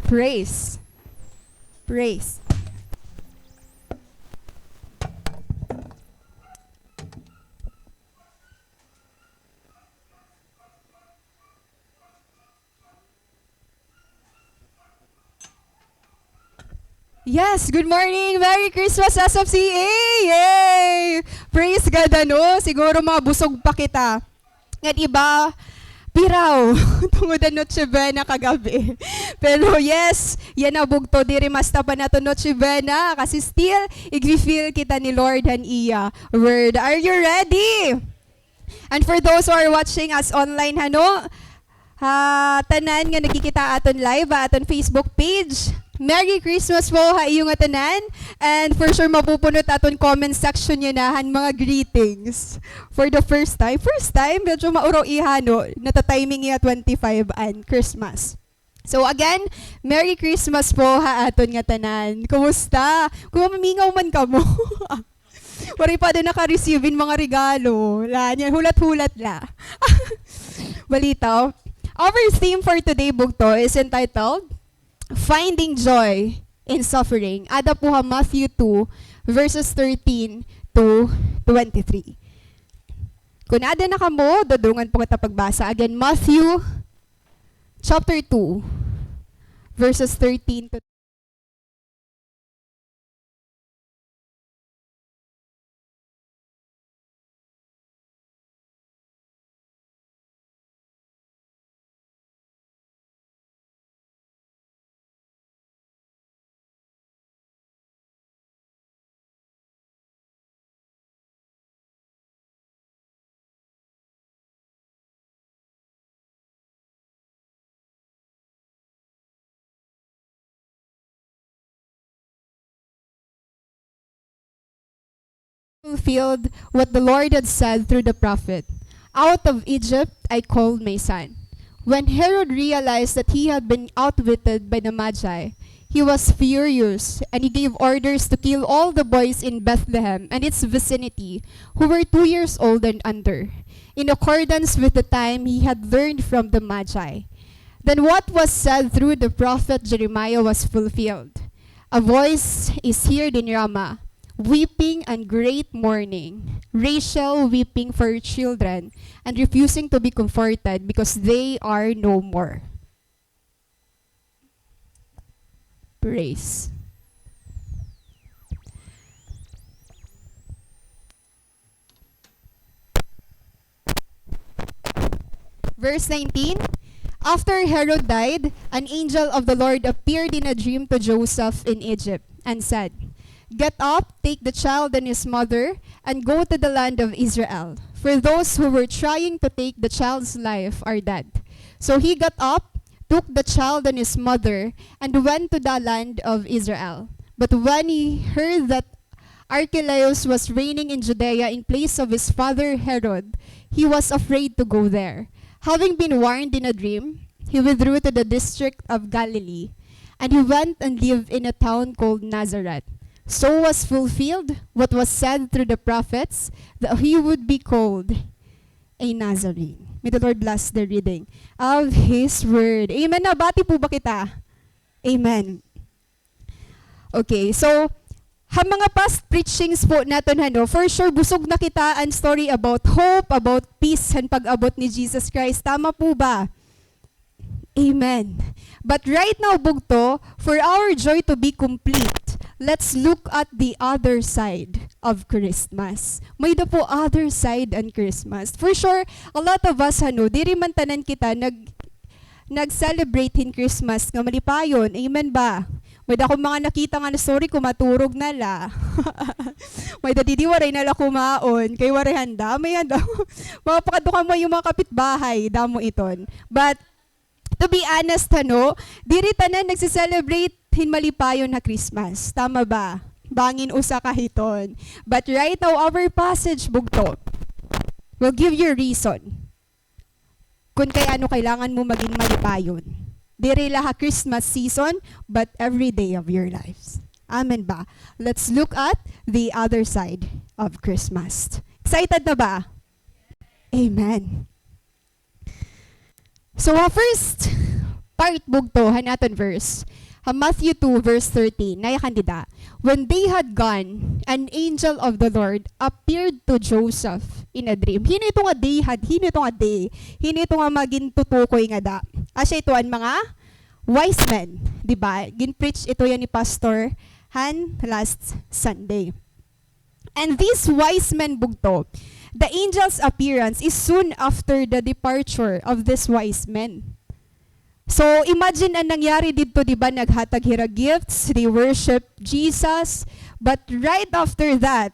Praise. Praise. Yes, good morning! Merry Christmas, SFCA! Yay! Praise God, ano? Siguro mga busog pa kita. Nga't iba, piraw. Tungod ang Noche Buena kagabi. Pero yes, yan na bugto. Diri masta pa na to Noche Buena. Kasi still, i-feel kita ni Lord and iya. Word, are you ready? And for those who are watching us online, ano? Tanan nga nakikita aton live, aton Facebook page. Merry Christmas po ha iyong tanan. And for sure mapupunot aton comment section niya na mga greetings. For the first time, medyo mauraw ihano, nata-timing iya 25 and Christmas. So again, Merry Christmas po ha aton nga tanan. Kumusta? Kung mamingaw man ka mo. Wari pa din naka-receive mga regalo. Hulat-hulat la. Balita. Our theme for today, bugto, is entitled Finding Joy in Suffering. Ada po ha Matthew 2, verses 13 to 23. Kung ada na kamo, dodungan po kita pagbasa. Again, Matthew chapter 2, verses 13 to fulfilled what the Lord had said through the prophet. Out of Egypt I called my son. When Herod realized that he had been outwitted by the Magi, he was furious, and he gave orders to kill all the boys in Bethlehem and its vicinity who were 2 years old and under, in accordance with the time he had learned from the Magi. Then what was said through the prophet Jeremiah was fulfilled. A voice is heard in Ramah, weeping and great mourning, Rachel weeping for her children and refusing to be comforted because they are no more. Praise. Verse 19. After Herod died, an angel of the Lord appeared in a dream to Joseph in Egypt and said, "Get up, take the child and his mother, and go to the land of Israel, for those who were trying to take the child's life are dead." So he got up, took the child and his mother, and went to the land of Israel. But when he heard that Archelaus was reigning in Judea in place of his father Herod, he was afraid to go there. Having been warned in a dream, he withdrew to the district of Galilee, and he went and lived in a town called Nazareth. So was fulfilled what was said through the prophets, that he would be called a Nazarene. May the Lord bless the reading of His Word. Amen. Nabati po ba kita? Amen. Okay, so mga past preachings po natin, for sure busog na kita ang story about hope, about peace, and pag-abot ni Jesus Christ. Tama po ba? Amen. But right now, bugto, for our joy to be complete, let's look at the other side of Christmas. May da po other side on Christmas. For sure, a lot of us, diri man tanan kita, nag-celebrate in Christmas nga malipayon. Amen ba? May da akong mga nakita nga na story, kumaturog na la. May da didiwaray na la kumaon. Kay waray handa, may handa. Mapakadukan mo yung mga kapitbahay, damo iton. But, to be honest, diri tanan nagsiselebrate malipayon na Christmas. Tama ba? Bangin usa kahiton. But right now, our passage, bugto, will give you a reason kung kay ano kailangan mo maging malipayon. Diri laha Christmas season, but every day of your lives. Amen ba? Let's look at the other side of Christmas. Excited na ba? Amen. So first, part bugto, hanaton verse. Matthew 2 verse 13, naya kandida. When they had gone, an angel of the Lord appeared to Joseph in a dream. Hino ito nga day had, hino ito nga day. Hino ito nga maging tutukoy nga da. Asya ito ang mga wise men, di ba? Gin-preach ito yan ni Pastor Han last Sunday. And these wise men bugto, the angel's appearance is soon after the departure of these wise men. So, imagine ang nangyari dito, di ba? Naghatag hira gifts, they worship Jesus. But right after that,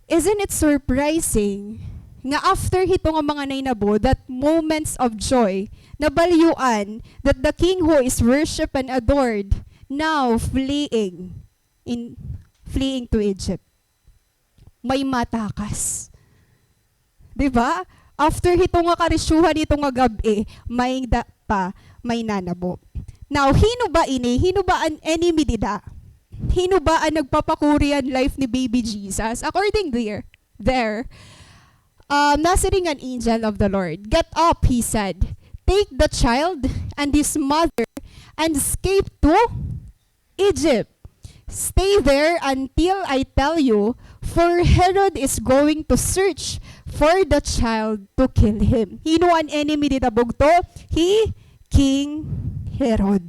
isn't it surprising nga after hito nga mga nainabo, that moments of joy, nabalyuan, that the king who is worshipped and adored, now fleeing to Egypt. May matakas. Di ba? After hito nga karisyuhan ito nga gabi, may nanabo. Now, hino ba ini? Hino ba an enemy dida? Hino ba ang nagpapakurian life ni baby Jesus? According there, nasa ring an angel of the Lord. Get up, he said. Take the child and his mother and escape to Egypt. Stay there until I tell you, for Herod is going to search for the child to kill him. Hino an enemy dita bugto? King Herod.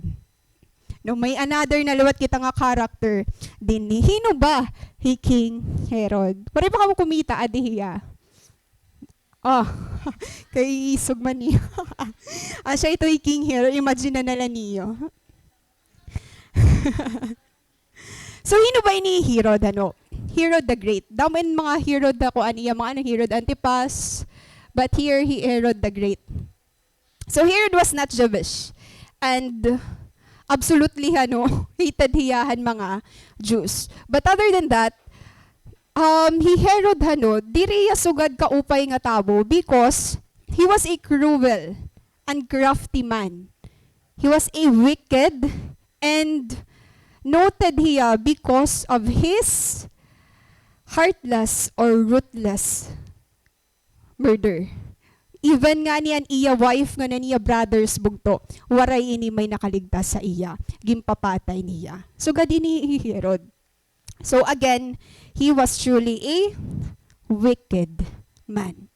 No, may another na luwat kita nga character din ni. Hino ba? King Herod. Pare pa ka mo kumita, adihiya. Kay isog man niyo. Siya ito King Herod. Imagine na nala niyo. So, hino ba ini Herod, ano? Herod the Great. Daman mga Herod ako, aniya mga Herod Antipas. But here, Herod the Great. So, Herod was not Jewish. And absolutely, hated hiyahan mga Jews. But other than that, Herod, diriya sugad kaupay nga tabo because he was a cruel and crafty man. He was a wicked and noted here because of his heartless or ruthless murder. Even nga niyan iya wife nga na niya brothers bugto, waray ini may nakaligtas sa iya, gimpapatay niya. So gadi ni Herod. So again, he was truly a wicked man.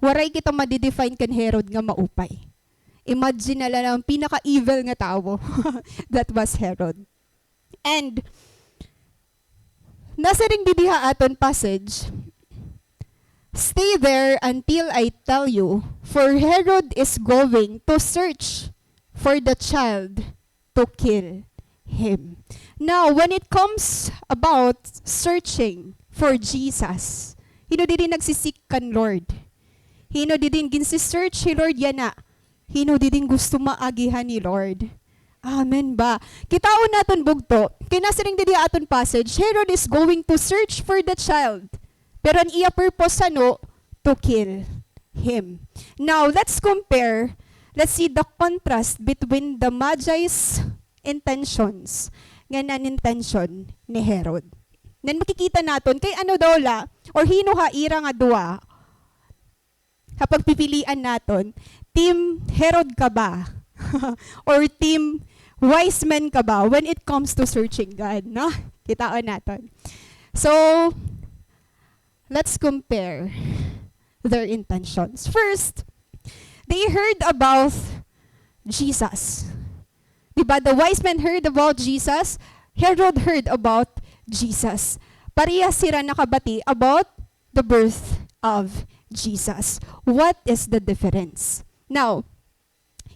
Waray kita madidefine kan Herod nga maupay. Imagine na lang ang pinaka-evil nga tao. That was Herod. And nasa ring didiha aton passage, stay there until I tell you, for Herod is going to search for the child to kill him. Now, when it comes about searching for Jesus, hino din nagsisik kan Lord. Hino din ginsi-search si Lord yana. Hino din gusto maagihan ni Lord. Amen ba? Kitaon naton bugto, kinasiring didi aton passage, Herod is going to search for the child. Pero ang iya purpose to kill him. Now, let's compare, let's see the contrast between the Magi's intentions nga intention ni Herod. Nan makikita naton, kay daw la, or hino ira nga dua, kapag pipilian naton, team Herod ka ba? Or team wise men ka ba when it comes to searching God, no? Kitaan natin. So, let's compare their intentions. First, they heard about Jesus. Diba? The wise men heard about Jesus. Herod heard about Jesus. Pareha sila nakabati about the birth of Jesus. What is the difference? Now,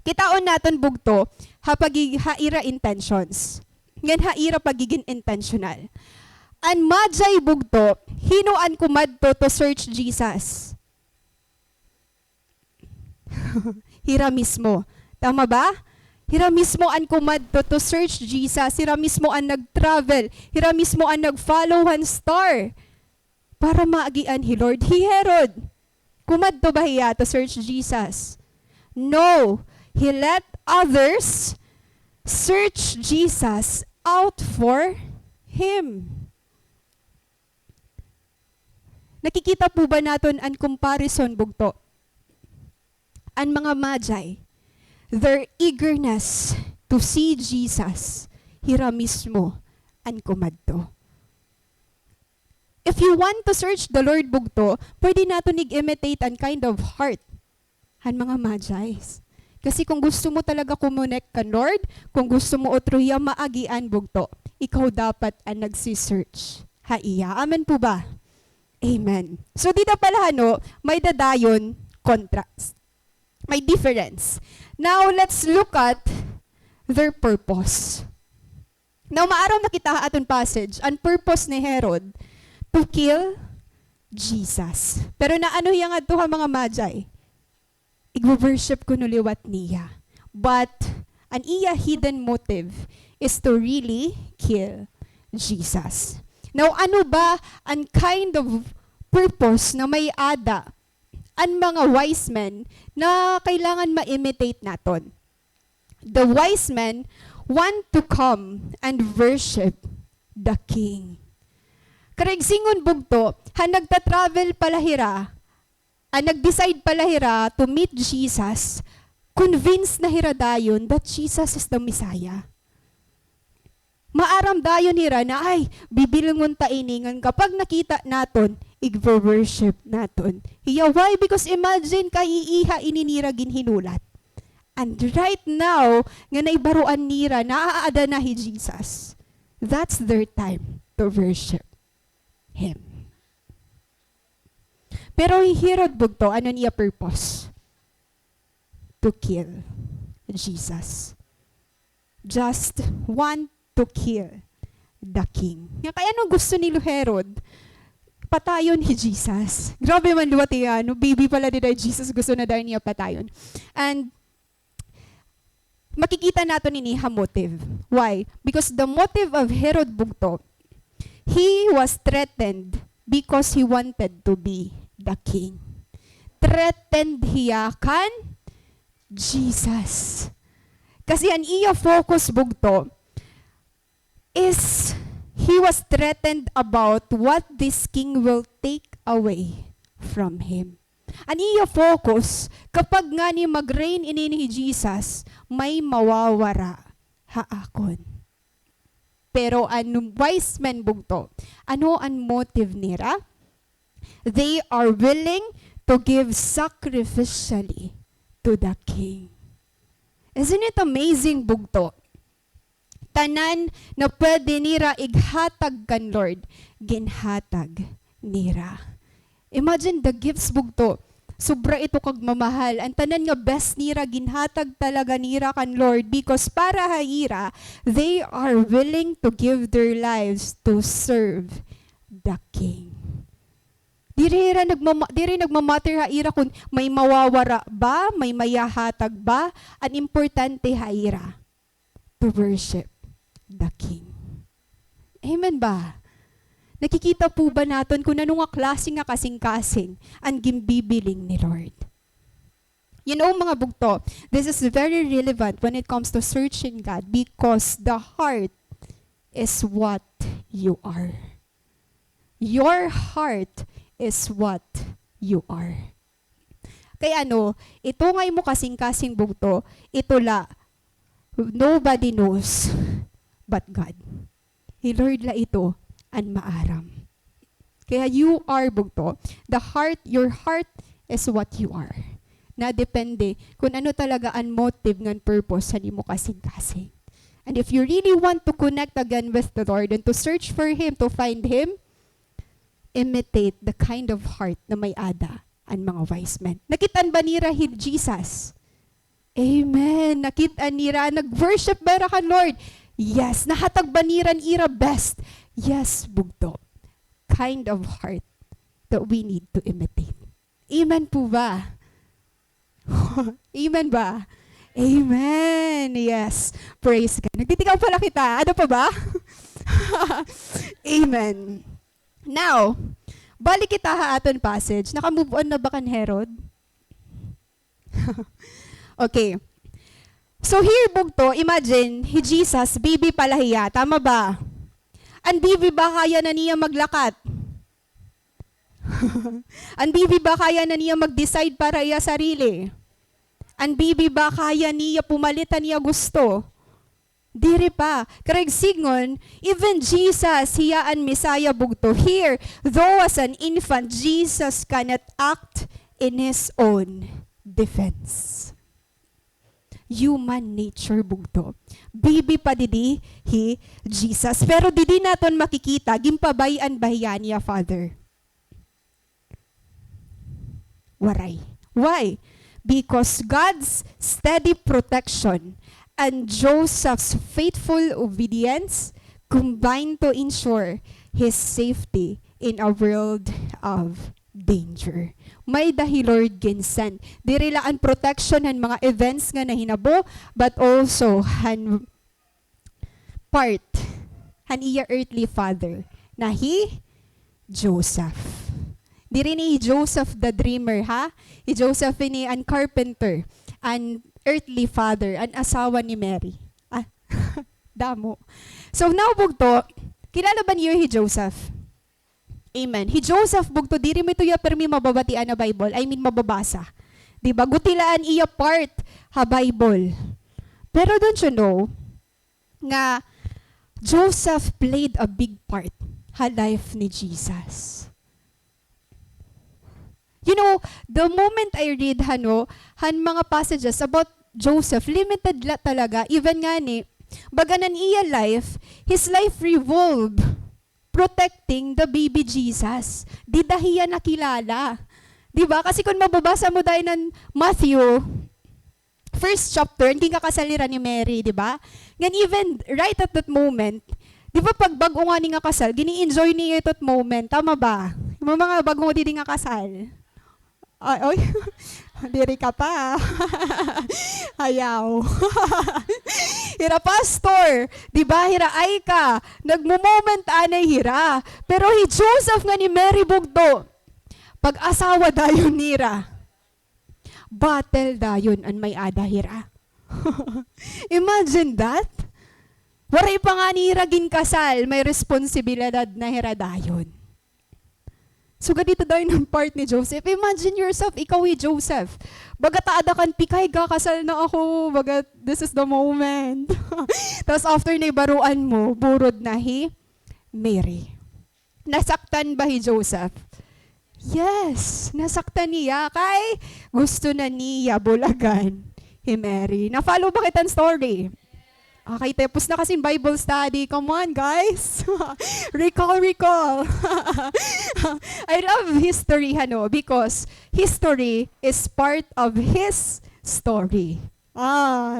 kitaon naton bugto, haira intentions. Ngan haira pagiging intentional. An Magi bugto, hinuan kumadto to search Jesus. Hira mismo. Tama ba? Hira mismo an kumadto to search Jesus. Hira mismo an nag-travel. Hira mismo an nag-follow han star. Para maagian hi Lord. Hi Herod. Kumadto ba hiya to search Jesus? No. He let others search Jesus out for him. Nakikita po ba natin ang comparison bugto? Ang mga Magi, their eagerness to see Jesus, hira mismo an kumadto. If you want to search the Lord bugto, pwede nato nig-imitate an kind of heart han mga Magi's. Kasi kung gusto mo talaga kumonek kan Lord, kung gusto mo otruya maagian bugto, ikaw dapat ang nagsisearch. Haiya. Amen po ba? Amen. So dito pala may dadayon contrast. May difference. Now let's look at their purpose. Now maaraw nakita aton passage, ang purpose ni Herod to kill Jesus. Pero naano yang adto ha mga Magi? Igwo-worship ko nuliwat niya. But an iya hidden motive is to really kill Jesus. Now ano ba ang kind of purpose na may ada ang mga wise men na kailangan ma-imitate naton? The wise men want to come and worship the King. Karigsingon bugto, nagta-travel palahira, nag-decide palahira to meet Jesus, convinced na hira dayon that Jesus is the Messiah. Maaram dayon hira na ay bibilangon ta iningan kapag nakita naton, igwo-worship naton. Hiya, why? Because imagine iiha ininira ginhinulat. And right now, nga naibaruan nira, naaada na hi Jesus. That's their time to worship Him. Pero Herod bugto, ano niya purpose? To kill Jesus. Just want to kill the King. Kaya anong gusto ni Herod? Patayon ni Jesus. Grabe man luwat yan. Baby pala din ay Jesus, gusto na dahil niya patayon. And makikita nato niniha motive. Why? Because the motive of Herod bugto, he was threatened because he wanted to be the king. Threatened hiya kan Jesus. Kasi ang iya focus bugto is he was threatened about what this king will take away from him. Ang iya focus, kapag nga ni mag-reign ini ni Jesus, may mawawara haakon. Pero ang wise men bugto, ano ang motive nila? They are willing to give sacrificially to the king. Isn't it amazing bugto? Tanan na pwede nira ighatag kan Lord, ginhatag nira. Imagine the gifts bugto. Sobra ito kag mamahal. Ang tanan nga best nira ginhatag talaga nira kan Lord because para haira, they are willing to give their lives to serve the King. Diri nagmamatter haira kung may mawawara ba, may mayahatag ba, ang importante haira to worship the King. Amen ba? Nakikita po ba natin kung anong klase nga kasing-kasing ang gimbibiling ni Lord? You know mga bugto, this is very relevant when it comes to searching God because the heart is what you are. Your heart is what you are. Kaya ito ngay mo kasing-kasing bugto, ito nobody knows but God. Lord ito and maaram. Kaya you are bugto. Your heart is what you are. Na depende kung ano talaga ang motive ng purpose sa nimo kasing-kasing. And if you really want to connect again with the Lord and to search for Him, to find Him, imitate the kind of heart na may ada ang mga wise men. Nakitaan ba nira Jesus? Amen. Nakitaan nira. Nag-worship ba ra kan Lord? Yes. Nahatag ba niran ira best? Yes, bugto. Kind of heart that we need to imitate. Amen po ba? Amen ba? Amen. Yes. Praise God. Nagtitikaw pala kita. Ano pa ba? Amen. Now, balik kita aton passage. Naka-move on na ba kan Herod? Okay. So here bugto, imagine, Jesus, baby pala hiya. Tama ba? Ang bibi ba kaya na niya maglakat? Ang bibi ba kaya na niya mag-decide para iya sarili? An bibi ba kaya niya pumalitan niya gusto? Diri pa. Karag sigon, even Jesus, hiya an Messiah bugto. Here, though as an infant, Jesus cannot act in his own defense. Human nature bugto. Bibi pa didi, Jesus. Pero didi naton makikita, gimpabayan bahiyan niya, Father. Waray. Why? Because God's steady protection and Joseph's faithful obedience combined to ensure his safety in a world of danger. May dahil Lord ginsan. Diri laan protection han mga events nga nahinabo, but also han part han iya earthly father na Joseph. Diri ni Joseph the dreamer, ha? Joseph ni an carpenter, an earthly father, an asawa ni Mary. Damo. So now bugto, kilala ba niyo Joseph? Amen. Joseph bugto, diri mo ito ya permi mababatian na Bible. I mean mababasa. Diba? Gutilaan iya part ha Bible. Pero don't you know, nga Joseph played a big part ha life ni Jesus. You know, the moment I read han mga passages about Joseph, limited la talaga. Even nga ni, baganan iya life, his life revolved protecting the baby Jesus. Di dahiya nakilala. Diba? Kasi kung mababasa mo dahil ng Matthew, first chapter, hindi kakasaliran ni Mary, diba? Ngan even right at that moment, di ba pag bago nga ni nga kasal, gini-enjoy niya that moment. Tama ba? Yung mga bago di nga kasal. Ay, diri ka pa. Hayaw. Hira pastor, di ba? Hira ay ka. Nagmo-moment anay hira. Pero Joseph nga ni Mary bugto. Pag-asawa dayon nira. Battle dayon an may ada hira. Imagine that. Waray pa nga nira gin kasal, may responsibilidad na hira dayon. So ganito daw yung part ni Joseph. Imagine yourself, ikaw Joseph. Baga taada kan pikay, kakasal na ako. Baga, this is the moment. Tapos after na ibaruan mo, burod na Mary. Nasaktan ba Joseph? Yes, nasaktan niya. Kay gusto na niya bulagan Mary. Na-follow ba kitang story? Okay, tapos na kasing Bible study. Come on, guys. recall. I love history, because history is part of his story.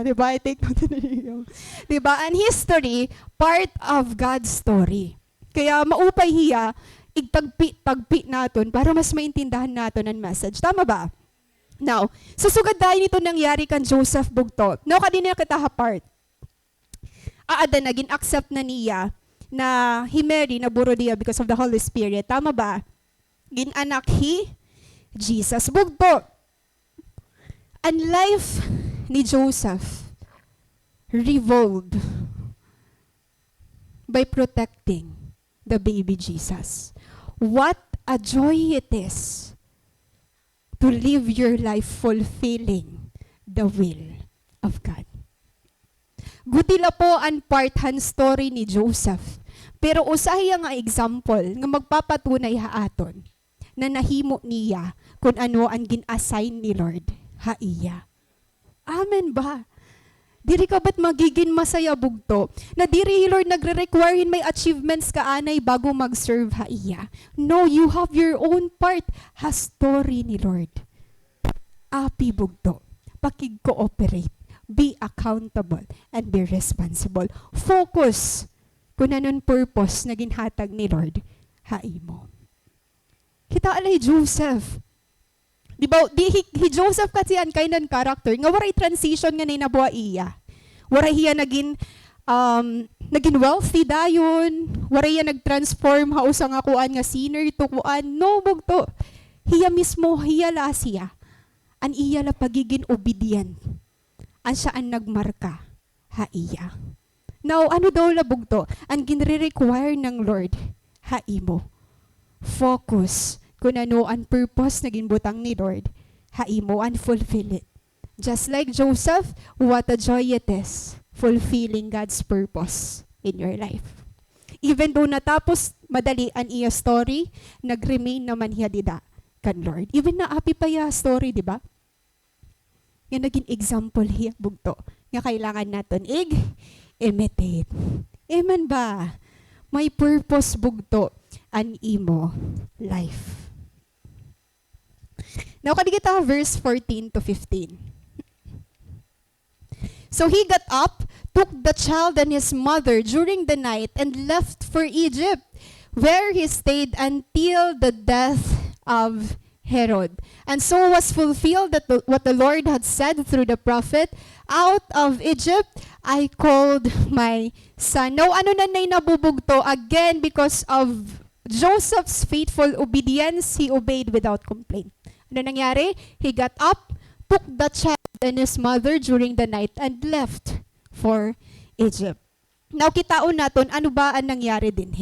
Di ba? I take note niyo. Di ba? And history, part of God's story. Kaya maupay hiya, igtagpi naton para mas maintindahan naton ang message. Tama ba? Now, susugad dahil nito nangyari kan Joseph bugto. Now, kadina kita part. Aada na gin-accept na niya na Mary na buro niya because of the Holy Spirit. Tama ba? Gin-anak Jesus. Bugto. Ang life ni Joseph revolved by protecting the baby Jesus. What a joy it is to live your life fulfilling the will of God. Gutila po ang part-hand story ni Joseph. Pero usahay nga example nga magpapatunay haaton na nahimo niya kung ano ang gin-assign ni Lord haiya. Amen ba? Diri ka ba't magiging masaya bugto? Na diri Lord nagre-require may achievements ka anay bago mag-serve haiya. No, you have your own part. Ha story ni Lord. Api bugto. Pakig-cooperate. Be accountable and be responsible. Focus kung anong purpose na ginhatag ni Lord haimo. Kita alay Joseph. Di ba, Joseph kasi an kainan character nga waray transition nga nabuha iya. Waray hiya naging wealthy dayon. Waray hiya nag-transform hausa nga kuan nga sinner to kuan. No, bugto. Hiya mismo, hiya la siya. An iya la pagiging obedient. An siya ang nagmarka, haiya. Now, ano daw labog to? Ang ginre-require ng Lord, haimo. Focus kung ano ang purpose na ginbutang ni Lord, haimo and fulfill it. Just like Joseph, what a joy it is fulfilling God's purpose in your life. Even though natapos madali ang iya story, nag-remain naman hiya dida kan Lord. Even na api pa ya story, di ba? Nga naging example hiya bugto. Nga kailangan natin imitate. Amen ba? May purpose bugto an imo life. Now, kadikita verse 14 to 15. So he got up, took the child and his mother during the night, and left for Egypt, where he stayed until the death of Herod. And so was fulfilled that what the Lord had said through the prophet, out of Egypt I called my son. Now, ano na nabubugto? Again, because of Joseph's faithful obedience, he obeyed without complaint. Ano nangyari? He got up, took the child and his mother during the night, and left for Egypt. Now, kitaon naton, ano ba ang nangyari din?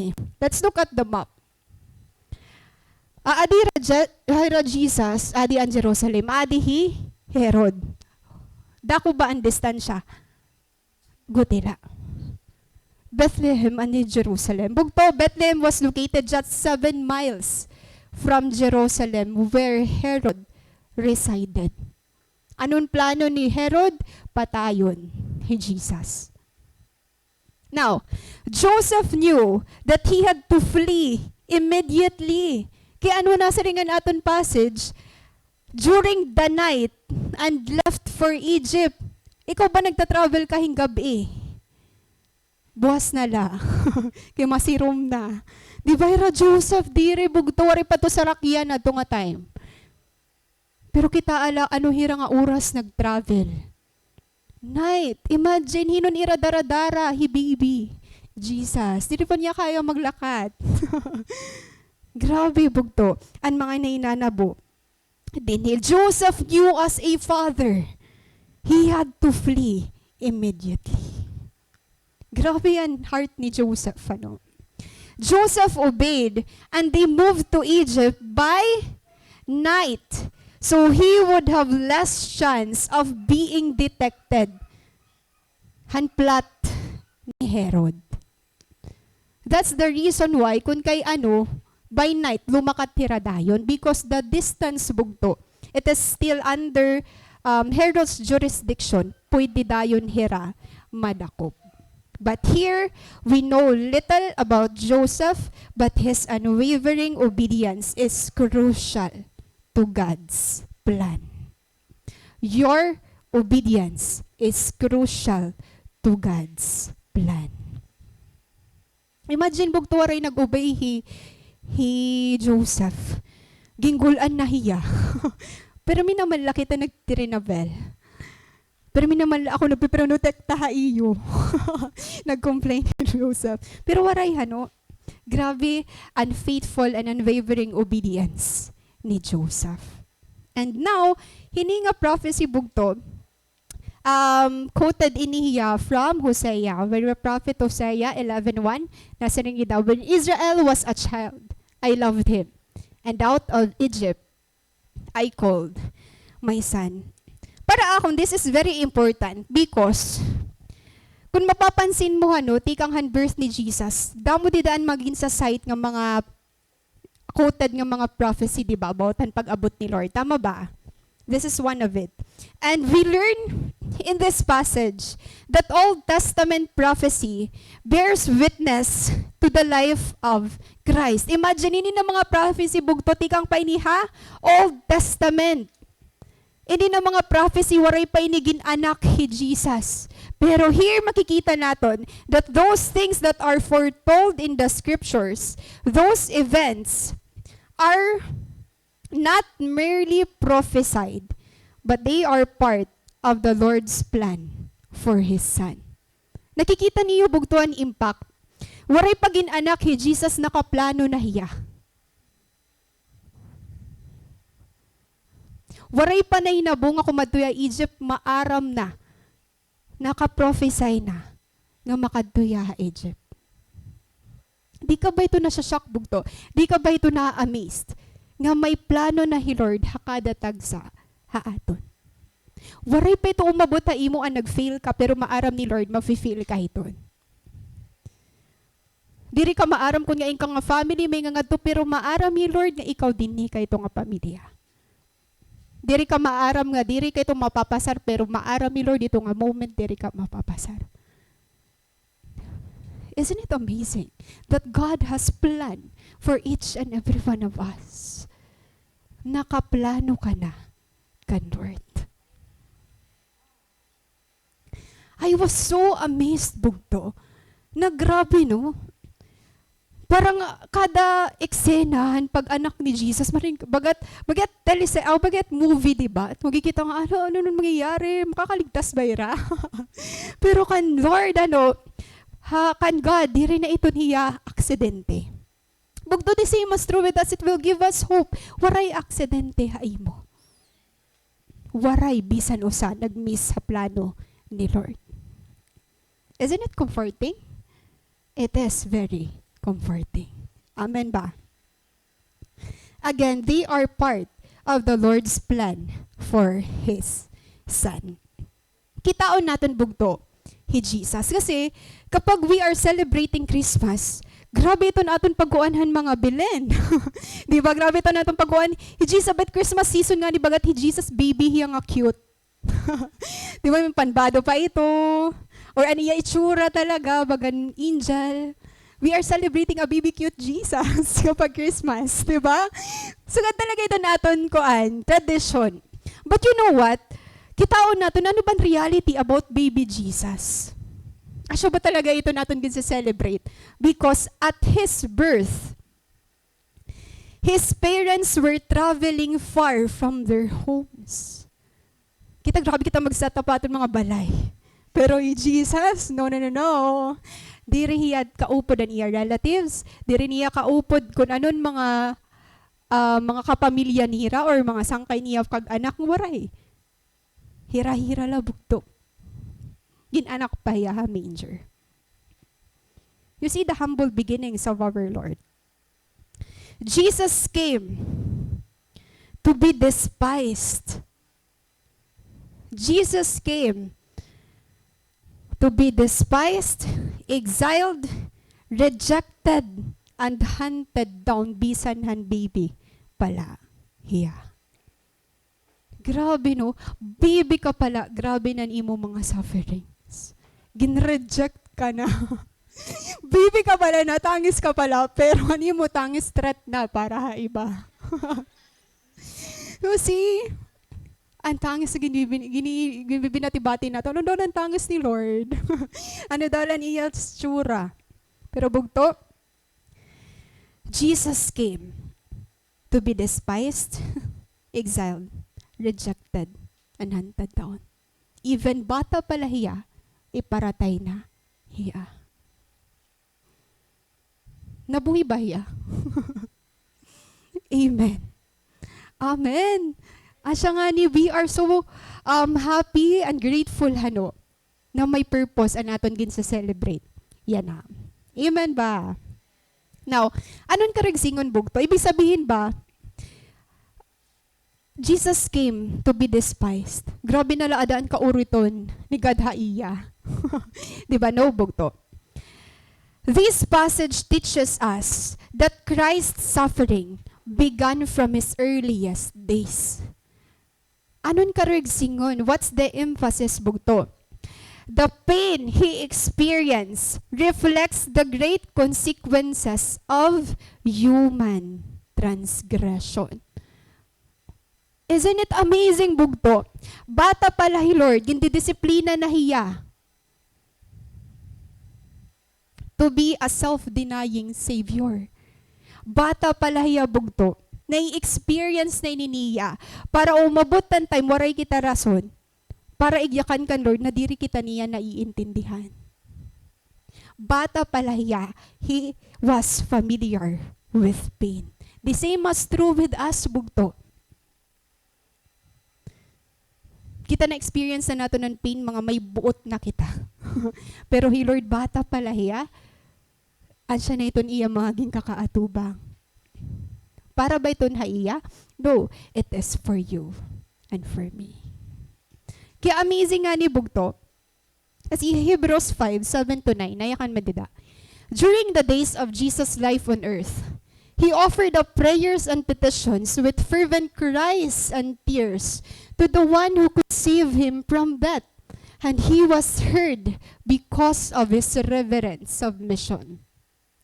Let's look at the map. Adi Jesus, adi ang Jerusalem, adi Herod. Dako ba ang distansya? Gutila. Bethlehem ani Jerusalem. Bugto, Bethlehem was located just 7 miles from Jerusalem, where Herod resided. Anong plano ni Herod? Patayon ni Jesus. Now, Joseph knew that he had to flee immediately. Kaya ano nasa ringan aton passage? During the night and left for Egypt. Ikaw ba nagta-travel kahing gabi? Buwas na la. Kaya masirom na. Di ba Joseph, dire bugtore pa to sa rakyan na to nga time. Pero kita ala, ano hira nga oras nag-travel? Night. Imagine, hinon ira dara-dara, hibibi. Jesus, di pa niya kaya maglakad. Grabe bugto. Ang mga nainanabo. Dinil, Joseph knew as a father, he had to flee immediately. Grabe ang heart ni Joseph, ano? Joseph obeyed, and they moved to Egypt by night. So he would have less chance of being detected. Hanplat ni Herod. That's the reason why, kung kay by night, lumakat hiradayon, because the distance bugto, it is still under Herod's jurisdiction, pwede dayon hira madakop. But here, we know little about Joseph, but his unwavering obedience is crucial to God's plan. Your obedience is crucial to God's plan. Imagine bugto waray nag-obey hi Joseph. Ginggulan na hiya. Pero minaman la kita nagtirinabel. Pero minaman la ako nagpiprotekta iyo. Nag-complain ni Joseph. Pero waray grabe, unfaithful and unwavering obedience ni Joseph. And now, hininga prophecy bugto, quoted inihiya from Hosea, when the prophet Hosea 11:1, nasa rin daw, when Israel was a child, I loved him, and out of Egypt, I called my son. Para akong, this is very important because, kung mapapansin mo tikang birth ni Jesus, damo didaan maging sa site ng mga quoted ng mga prophecy, di ba, about ang pag-abot ni Lord. Tama ba? This is one of it. And we learn in this passage that Old Testament prophecy bears witness to the life of Christ. Imagine ini na mga prophecy bugto tikang painiha, Old Testament. Ini na mga prophecy waray painigin anak ni Jesus. Pero here makikita natin that those things that are foretold in the scriptures, those events are not merely prophesied, but they are part of the Lord's plan for His Son. Nakikita niyo bugtuan impact. Waray pagin anak ni Jesus nakaplano na hiya. Waray panay na bunga kumadtuya Egypt maaram na. Naka-prophesy na nga makadtuya Egypt. Di ka ba ito nasashock bugto? Di ka ba ito na-amazed? Nga may plano na hi Lord hakada tagsa haaton. Waray pa ito umabot ha imo ang nag-fail ka, pero maaram ni Lord, mafe-fail ka iton. Diri ka maaram kung nga nga family, may nga to, pero maaram ni Lord nga ikaw din ni ka ito nga pamilya. Diri ka maaram nga, diri ka ito mapapasar, pero maaram ni Lord ito nga moment, diri ka mapapasar. Isn't it amazing that God has planned for each and every one of us? Nakaplano ka na, kan Lord. I was so amazed, bugto, na grabe, no? Parang kada eksenahan pag anak ni Jesus, maring bagat movie, diba? At magkikita nga, ano nung mangyayari? Makakaligtas ba ira? Pero kan Lord, kan God, di rin na ito niya aksidente. Bugto the same as true with us, it will give us hope. Waray aksidente hay mo. Waray bisan usa, nag-miss sa plano ni Lord. Isn't it comforting? It is very comforting. Amen ba? Again, they are part of the Lord's plan for His Son. Kitaon natin bugto, Jesus. Kasi kapag we are celebrating Christmas, grabe ito na aton pagkuanhan mga Belen. Di ba? Grabe ito na aton pagkuan. Jesus, but Christmas season nga, di ba? Jesus baby hiya nga cute. Di ba? May panbado pa ito. Or aniya itsura talaga, bagan angel. We are celebrating a baby cute Jesus kapag Christmas, di ba? So, talaga ito natin tradition. But you know what? Kitaon natin, ano bang reality about baby Jesus? Asya ba talaga ito natin celebrate? Because at His birth, His parents were traveling far from their homes. Grabe kita magsatapaton mga balay. Pero Jesus, no. Diri hiya kaupod ang iya relatives, diri niya kaupod kung anon mga kapamilya nira or mga sangkay niya kag anak ng waray. Hira-hira la bugto. Ginanak pa hiya ha manger. You see the humble beginnings of our Lord. Jesus came to be despised. Jesus came to be despised, exiled, rejected, and hunted down, bisan han baby pala hiya. Grabe no, baby ka pala, grabe nan imo mga sufferings. Ginreject ka na. Baby ka pala na, tangis ka pala, pero ano mo tangis threat na para iba. You see, ang tangis na ginibinatibati na to. Ano daw ang tangis ni Lord? Ano daw lang iya tsura? Pero bugto, Jesus came to be despised, exiled, rejected, and hunted down. Even bata pala hiya, iparatay na hiya. Nabuhi ba hiya? Amen. Amen. Asya nga ni, we are so happy and grateful na may purpose ang aton celebrate. Yan na. Amen ba? Now, anon karigsingon bugto? Ibig sabihin ba, Jesus came to be despised. Grabe na laadaan ka uriton ni Gadhaiya. Diba? No, bugto. This passage teaches us that Christ's suffering began from His earliest days. Anon karigsingon? What's the emphasis bugto? The pain He experienced reflects the great consequences of human transgression. Isn't it amazing bugto? Bata pala hi Lord, gindidisiplina na hiya to be a self-denying Savior. Bata pala hiya bugto, na-experience na ininiya para umabot tan time waray kita rason para igyakan kan Lord na diri kita niya naiintindihan. Bata pala hiya, He was familiar with pain. The same as true with us bugto. Kita na-experience na nato ng pain, mga may buot na kita. Pero He Lord, bata pala hiya, at siya na iton iya maging kakaatubang. Para ba iton haiya? No, it is for you and for me. Kaya amazing nga ni bugto. Kasi Hebrews 5:7-9, nayakan madida. During the days of Jesus' life on earth, He offered up prayers and petitions with fervent cries and tears to the one who could save him from death. And he was heard because of his reverence of mission.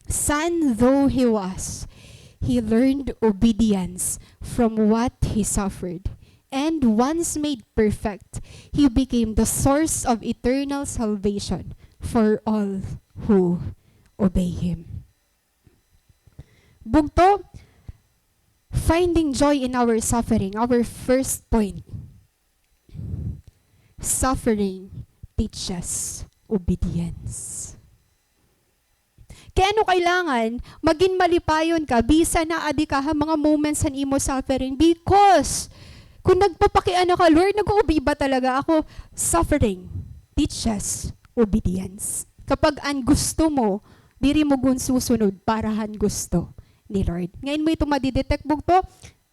Son though he was, he learned obedience from what he suffered. And once made perfect, he became the source of eternal salvation for all who obey him. Bugto, finding joy in our suffering, our first point. Suffering teaches obedience. Kaya ano kailangan, maging malipayon ka, bisa na adi ka ha mga moments sa imo suffering, because kung nagpapakiano ka, Lord, nag-uobi ba talaga ako? Suffering teaches obedience. Kapag ang gusto mo, diri mo gun susunod para han gusto ni Lord. Ngayon mo ito madidetect bugto,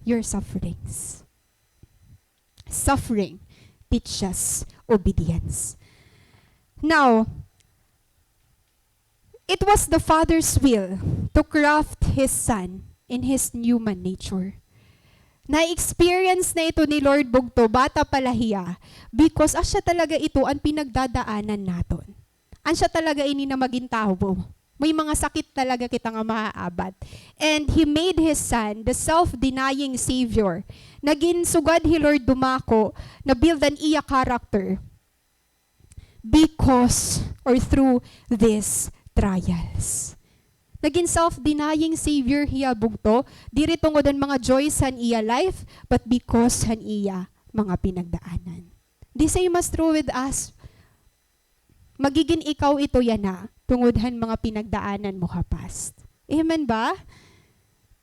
your sufferings. Suffering teaches obedience. Now, it was the Father's will to craft His Son in His human nature. Na-experience na ito ni Lord bugto, bata palahiya, because asya talaga ito ang pinagdadaanan naton. Ansya talaga ini na maging tao. May mga sakit talaga kita nga maaabat. And He made His Son, the self-denying Savior. Naging sugad He Lord dumako, na build an iya character because or through these trials. Naging self-denying Savior hiya bugto, diri tungod ang mga joys han iya life, but because han iya mga pinagdaanan. The same as true with us. Magiging ikaw ito yan na, tungod han mga pinagdaanan mo past. Amen ba?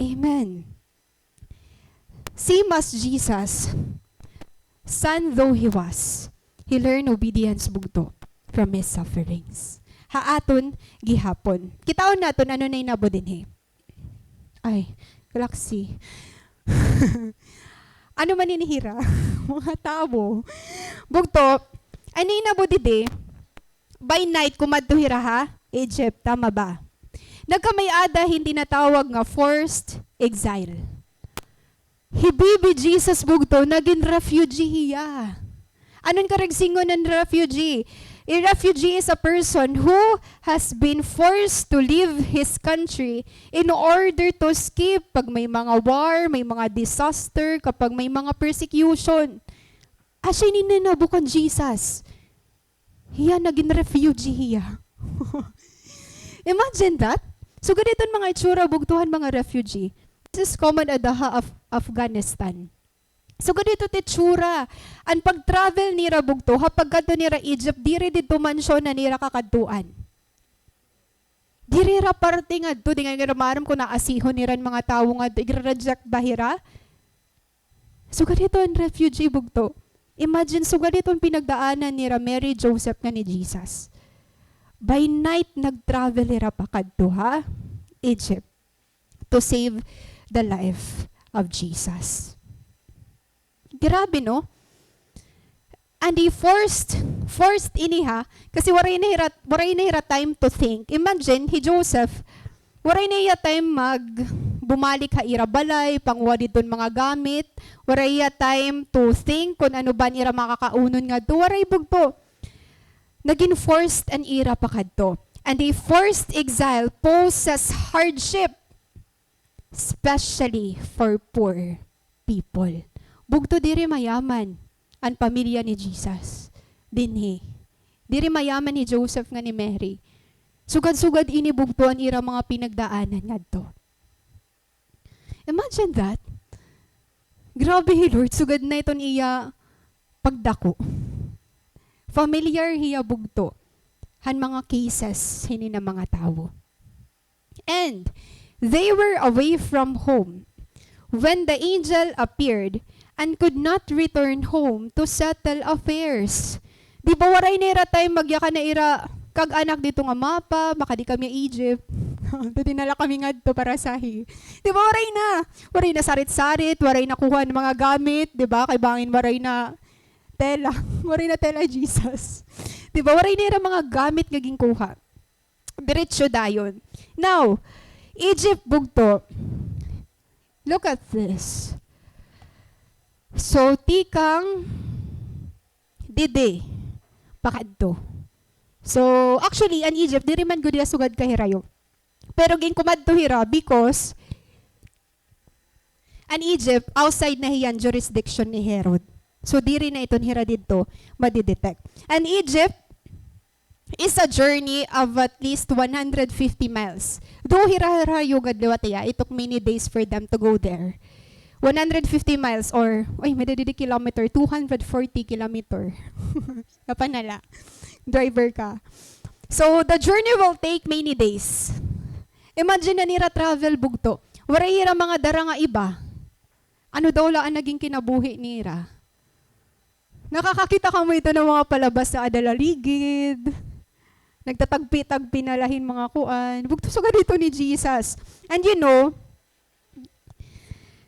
Amen. Same as Jesus, son though He was, He learned obedience bugto from His sufferings. Haaton, gihapon. Kitaon naton ano na inabo din he. Ay, galaxy. Ano man inihira? Mga tabo. Bugto, ano inabo dide? By night, kumadtuhira ha? Egypt, tama ba? Nagkamayada, hindi natawag nga forced exile. Hibibi Jesus bugto, naging refugee hiya. Anong karagsingon ng refugee? A refugee is a person who has been forced to leave his country in order to escape pag may mga war, may mga disaster, kapag may mga persecution. Asya nininabukan Jesus. Hiya naging refugee hiya. Imagine that. So ganito mga itsura bugtuhan mga refugee. This is common at the of Afghanistan. So ganito titsura. Ang pag-travel nira bugto, hapag kadto nira Egypt, diri dito mansyon na nira kakadtuan. Diri ra parte nga do, di nga maram ko na asihon niran mga tawo nga i-reject bahira. So ganito ang refugee bugto. Imagine, so ganito ang pinagdaanan nira Mary, Joseph nga ni Jesus. By night, nag-travel nira pa kadto ha, Egypt, to save the life of Jesus. Grabe, no? And he forced ini ha, kasi waray na hira time to think. Imagine, Joseph, waray na hira time bumalik ha ira balay, pangwadi doon mga gamit, waray time to think kung ano ba ira makakaunon nga do, waray bugto. Naging forced an ira pa kadto. And a forced exile poses hardship, especially for poor people. Bugto diri mayaman ang pamilya ni Jesus. Dinhi. Diri mayaman ni Joseph nga ni Mary. Sugad-sugad ini bugto ang ira mga pinagdaanan ngadto. Imagine that. Grabe Lord, sugad na iton iya pagdako. Familiar hiya bugto. Han mga cases hini na mga tao. And they were away from home when the angel appeared and could not return home to settle affairs. Di ba waray na ira time magyaka na ira kag anak dito nga mapa, makadi kami Egypt. Dinala kami ngadto para sahi. Di ba waray na? Waray na sarit-sarit, waray na kuha ng mga gamit, di ba? Kay bangin waray na Tela. Waray na tela Jesus. Diba? Waray nira mga gamit nga ginkuha. Diretso dayon. Now, Egypt bugto. Look at this. So, tikang dide. Pakadto. So, actually, an Egypt, di rin man gud sugad kahirayo. Pero ginkumadto hira because an Egypt, outside na hiyan jurisdiction ni Herod. So, diri na iton hira dito madidetect. And Egypt is a journey of at least 150 miles. Though hira-hira yung gadliwataya, it took many days for them to go there. 150 miles or, may dadidi kilometer, 240 kilometer. Kapanala. Driver ka. So, the journey will take many days. Imagine na nira travel bugto. Waray hira mga dara nga iba. Ano daw laan naging kinabuhi nira? Nakakakita ka mo ito ng mga palabas sa adalaligid. Nagtatagpi-tagpi na lahin mga kuan. Bugto sa ganito ni Jesus. And you know,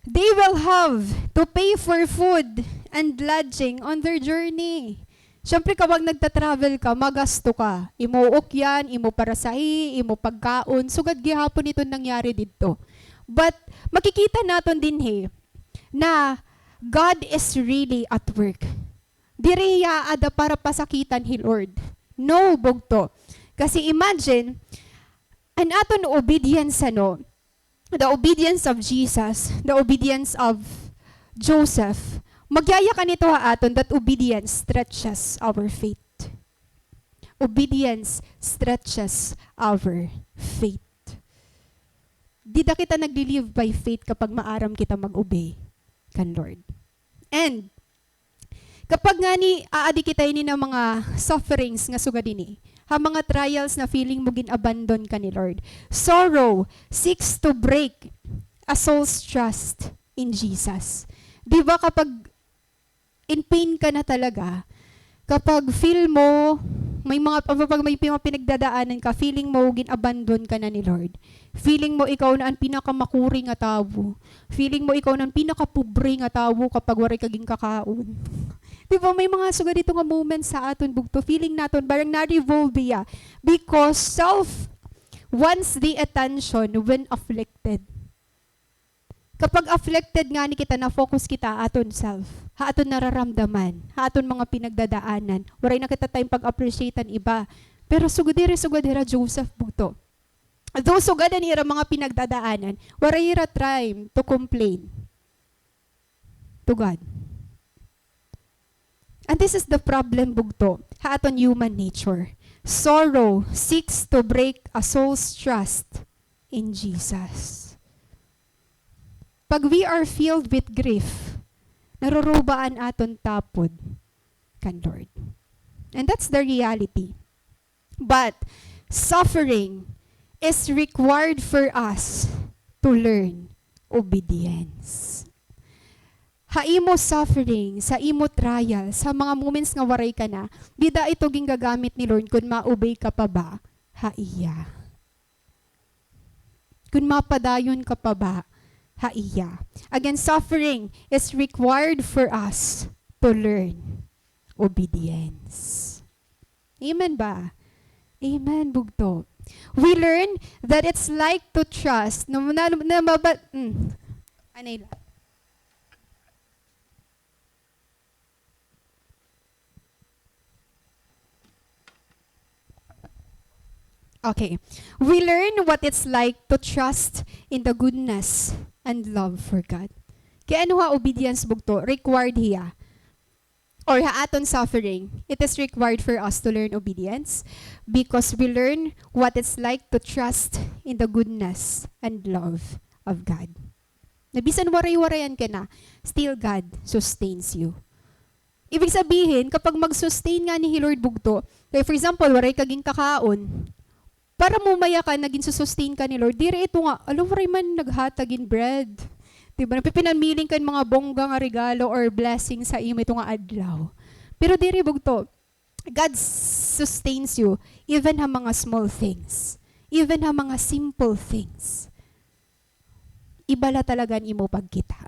they will have to pay for food and lodging on their journey. Siyempre kapag nagta-travel ka, magasto ka. Imo ukyan, imo parasahi, imo pagkaon. Sugad gihapon ito nangyari dito. But makikita natin din na God is really at work. Diri ada para pasakitan hi Lord. No, bugto. Kasi imagine, an aton obedience the obedience of Jesus, the obedience of Joseph, magyaya ka nito aton that obedience stretches our faith. Obedience stretches our faith. Di da kita nagli-live by faith kapag maaram kita mag-obey kan Lord. And kapag nga ni aadi kita ini ng mga sufferings nga sugad ini, ha mga trials na feeling mo gin-abandon ka ni Lord. Sorrow seeks to break a soul's trust in Jesus. Di ba kapag in pain ka na talaga, kapag feel mo, kapag may pinagdadaanan ka, feeling mo gin-abandon ka na ni Lord. Feeling mo ikaw na ang pinakamakuring nga tawo. Feeling mo ikaw na ang pinakapobre nga tawo kapag waray kaging kakaon. Di ba may mga sugad dito nga moments sa aton bugto, feeling naton barang na-revolve ya because self wants the attention when afflicted. Kapag afflicted nga ni kita, na-focus kita aton self, ha aton nararamdaman, ha aton mga pinagdadaanan, waray na kita tayong pag-appreciatean iba. Pero sugadira Joseph bugto. Though sugadan ira mga pinagdadaanan, waray ira time to complain to God. And this is the problem bugto, ha aton human nature. Sorrow seeks to break a soul's trust in Jesus. Pag we are filled with grief, narurubaan aton tapod kan Lord. And that's the reality. But suffering is required for us to learn obedience. Ha imo suffering, sa imo trial, sa mga moments nga waray ka na, bida ito gingagamit ni Lord kung ma-obey ka pa ba, ha iya. Kung mapadayon ka pa ba, ha iya. Again, suffering is required for us to learn obedience. Amen ba? Amen, bugto. We learn that it's like to trust. Okay. We learn what it's like to trust in the goodness and love for God. Kaya ano ha obedience bugto? Required hiya. Or ha aton suffering, it is required for us to learn obedience because we learn what it's like to trust in the goodness and love of God. Nabisan waray-warayan ka na, still God sustains you. Ibig sabihin, kapag mag-sustain nga ni Lord bugto, kaya for example, waray kaging kakaon, para mumaya ka, naging susustain ka ni Lord, dire ito nga, alam waray man naghatagin bread. Diba? Napipinamiling kan mga bongga nga regalo or blessing sa imo ito nga adlaw. Pero diri bugto, God sustains you even ha mga small things. Even ha mga simple things. Ibala talaga imo pagkita.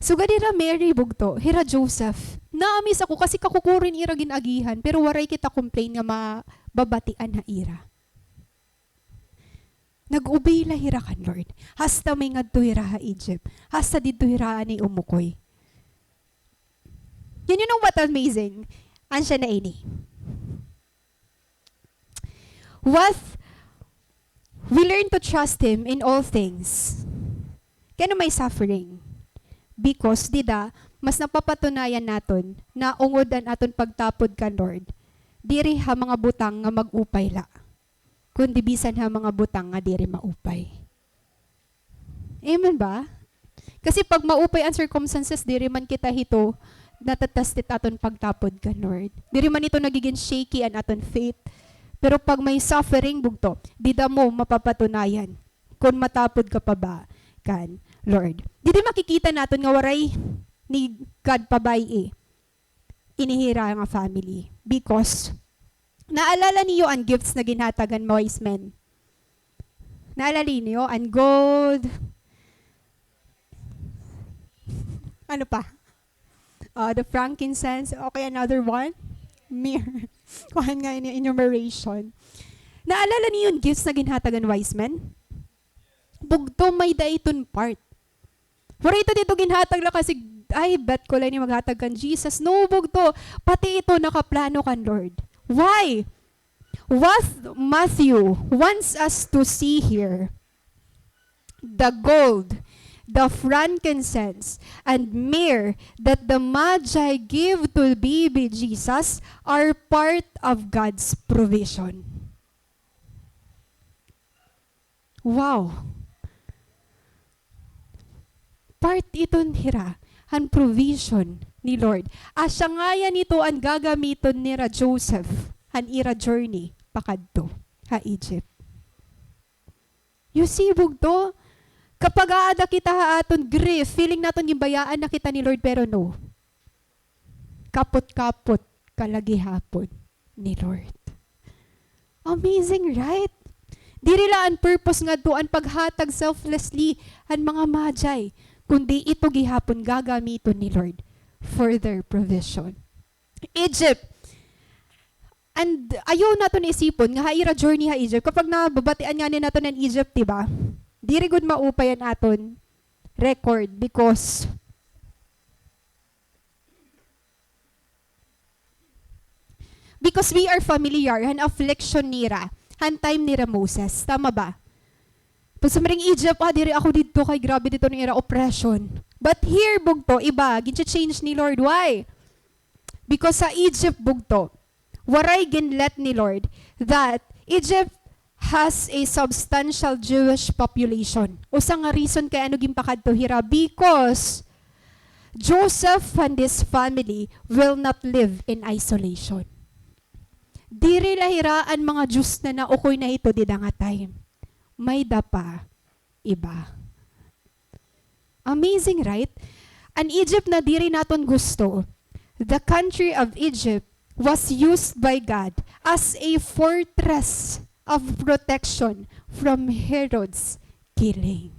So ganira Mary bugto, hira Joseph. Naamis ako kasi kakukurin ira ginagihan, pero waray kita complain nga mababatian na ira. Nag-obey la hira kan Lord. Hasta may ngadto hira ha Egypt. Hasta dito hira ni umukoy. You know what amazing? Ansya na ini. What we learn to trust Him in all things. Kaya may suffering. Because, mas napapatunayan naton na ungodan aton pagtapod kan Lord. Diri ha mga butang nga mag-upay la. Kundi bisan ha mga butang nga diri maupay. Amen ba? Kasi pag maupay ang circumstances, diri man kita hito, natatastit aton pagtapod kan Lord. Diri man ito nagiging shaky an aton faith. Pero pag may suffering bugto, dida mo mapapatunayan kung matapod ka pa ba kan Lord. Didi makikita natin nga waray ni God pabay inihira nga family. Because, naalala niyo ang gifts na ginhatagan mo wise men. Naalala niyo ang gold. Ano pa? The frankincense. Okay, another one. Myrrh. Kuhan nga enumeration. Naalala niyo yung gifts na ginhatagan wise men? Bugto may daiton part. Pero ito dito ginhatag lang kasi, ay, bet ko lang ni maghatag kan Jesus. No, bugto. Pati ito nakaplano kan Lord. Why? What Matthew wants us to see here, the gold, the frankincense, and myrrh that the Magi give to baby Jesus are part of God's provision. Wow! Part iton hira, han provision ni Lord. Asya nga yan ito ang gagamiton ni Joseph, han ira journey, pakadto, ha Egypt. You see, bugto, kapag aada kita ha aton grief, feeling naton gibayaan na kita ni Lord, pero no. Kapot-kapot, kalagihapon ni Lord. Amazing, right? Dirila ang purpose nga doon paghatag selflessly ang mga Magi, kundi ito gihapon gagamiton ni Lord for their provision. Egypt. And ayaw natin isipon nga haira journey ha Egypt. Kapag nababatian nga ni natin ng Egypt, diba? Diri good maupayan aton record because we are familiar han affliction nira, han time nira Moses. Tama ba? Pag sa maring Egypt, diri ako dito kay grabe dito ng era oppression. But here, bugto, iba, gincha-change ni Lord. Why? Because sa Egypt, bugto, waray ginlet ni Lord that Egypt has a substantial Jewish population. Usa nga reason kay ano gimpakadto hira because Joseph and his family will not live in isolation. Diri lahiraan mga Diyos na naukoy na ito dida nga time. May dapa iba. Amazing, right? An Egypt na diri naton gusto. The country of Egypt was used by God as a fortress of protection from Herod's killing.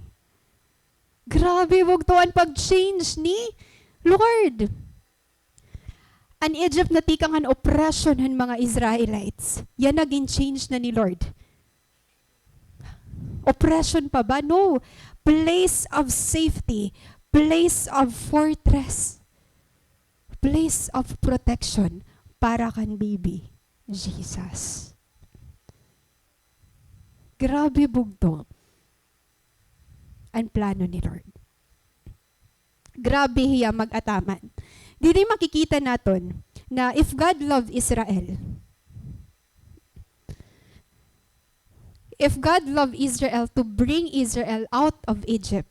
Grabe, wag to ang pag-change ni Lord. An Egypt na tikang an oppression ng mga Israelites. Yan naging change na ni Lord. Oppression pa ba? No. Place of safety. Place of fortress. Place of protection para kan baby Jesus. Grabe bugto ang plano ni Lord. Grabe hiya mag-ataman. Dili makikita naton na if God loved Israel, if God loved Israel to bring Israel out of Egypt,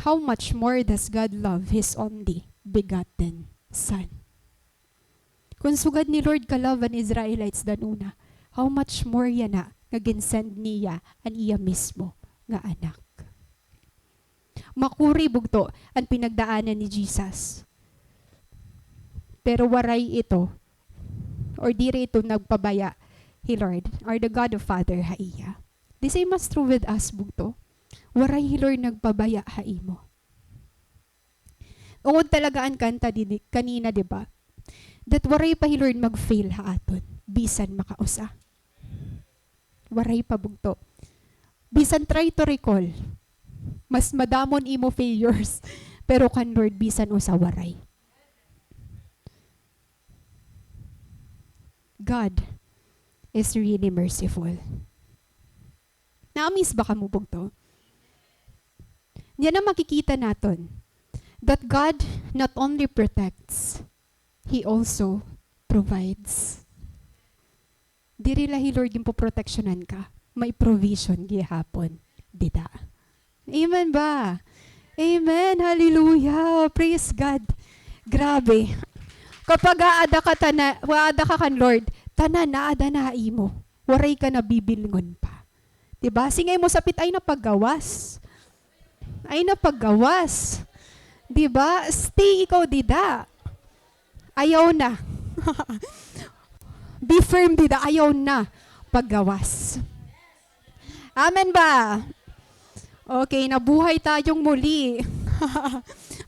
how much more does God love His only begotten Son? Kung sugad ni Lord ka-love ang Israelites danuna, how much more yan na nga-ginsend niya ang iya mismo nga anak. Makuri bugto ang pinagdaanan ni Jesus. Pero waray ito, or diri ito nagpabaya, He Lord, or the God of Father haiya. The same as true with us bugto. Waray He Lord nagpabaya haimo. Ungod talaga ang kanta kanina, di ba? That waray pa hi Lord mag-fail ha aton. Bisan makausa. Waray pa bugto. Bisan try to recall. Mas madamon imo failures. Pero kan Lord, bisan usa waray. God is really merciful. Na-miss ba ka mo bugto? Yan ang makikita natin. That God not only protects, He also provides. Diri lahi Lord yung poproteksyonan ka. May provision gihapon. Dida. Amen ba? Amen. Hallelujah. Praise God. Grabe. Kapag aada ka kan Lord, tanan naada na imo. Waray ka na bibilngon pa. Diba? Singay mo sapit ay napaggawas. Ay napaggawas. Diba? Stay ikaw dida. Ayaw na. Be firm dida. Ayaw na paggawas. Amen ba? Okay, nabuhay tayong muli.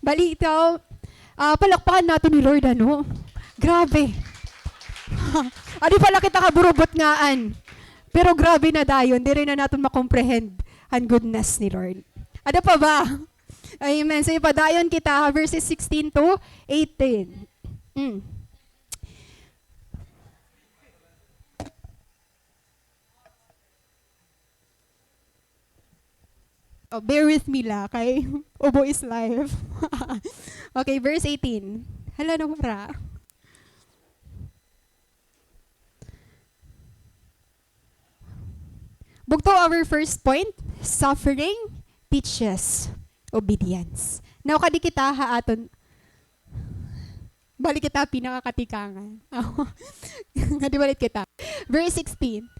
Balitaw. Palakpakan natin ni Lord, ano? Grabe. Adi pala kita kaburubot ngaan. Pero grabe na dayon. Di rin na natin makomprehend ang goodness ni Lord. Ada pa ba? Amen. So ipadayon kita, verses 16 to 18. Oh, bear with me la, kay Ubo is live. Okay, verse 18. Hala na mara. Bugto our first point, suffering teaches obedience. Now, kadi kita aton, balik kita pinakakatikangan. Kadi balik kita. Verse 16.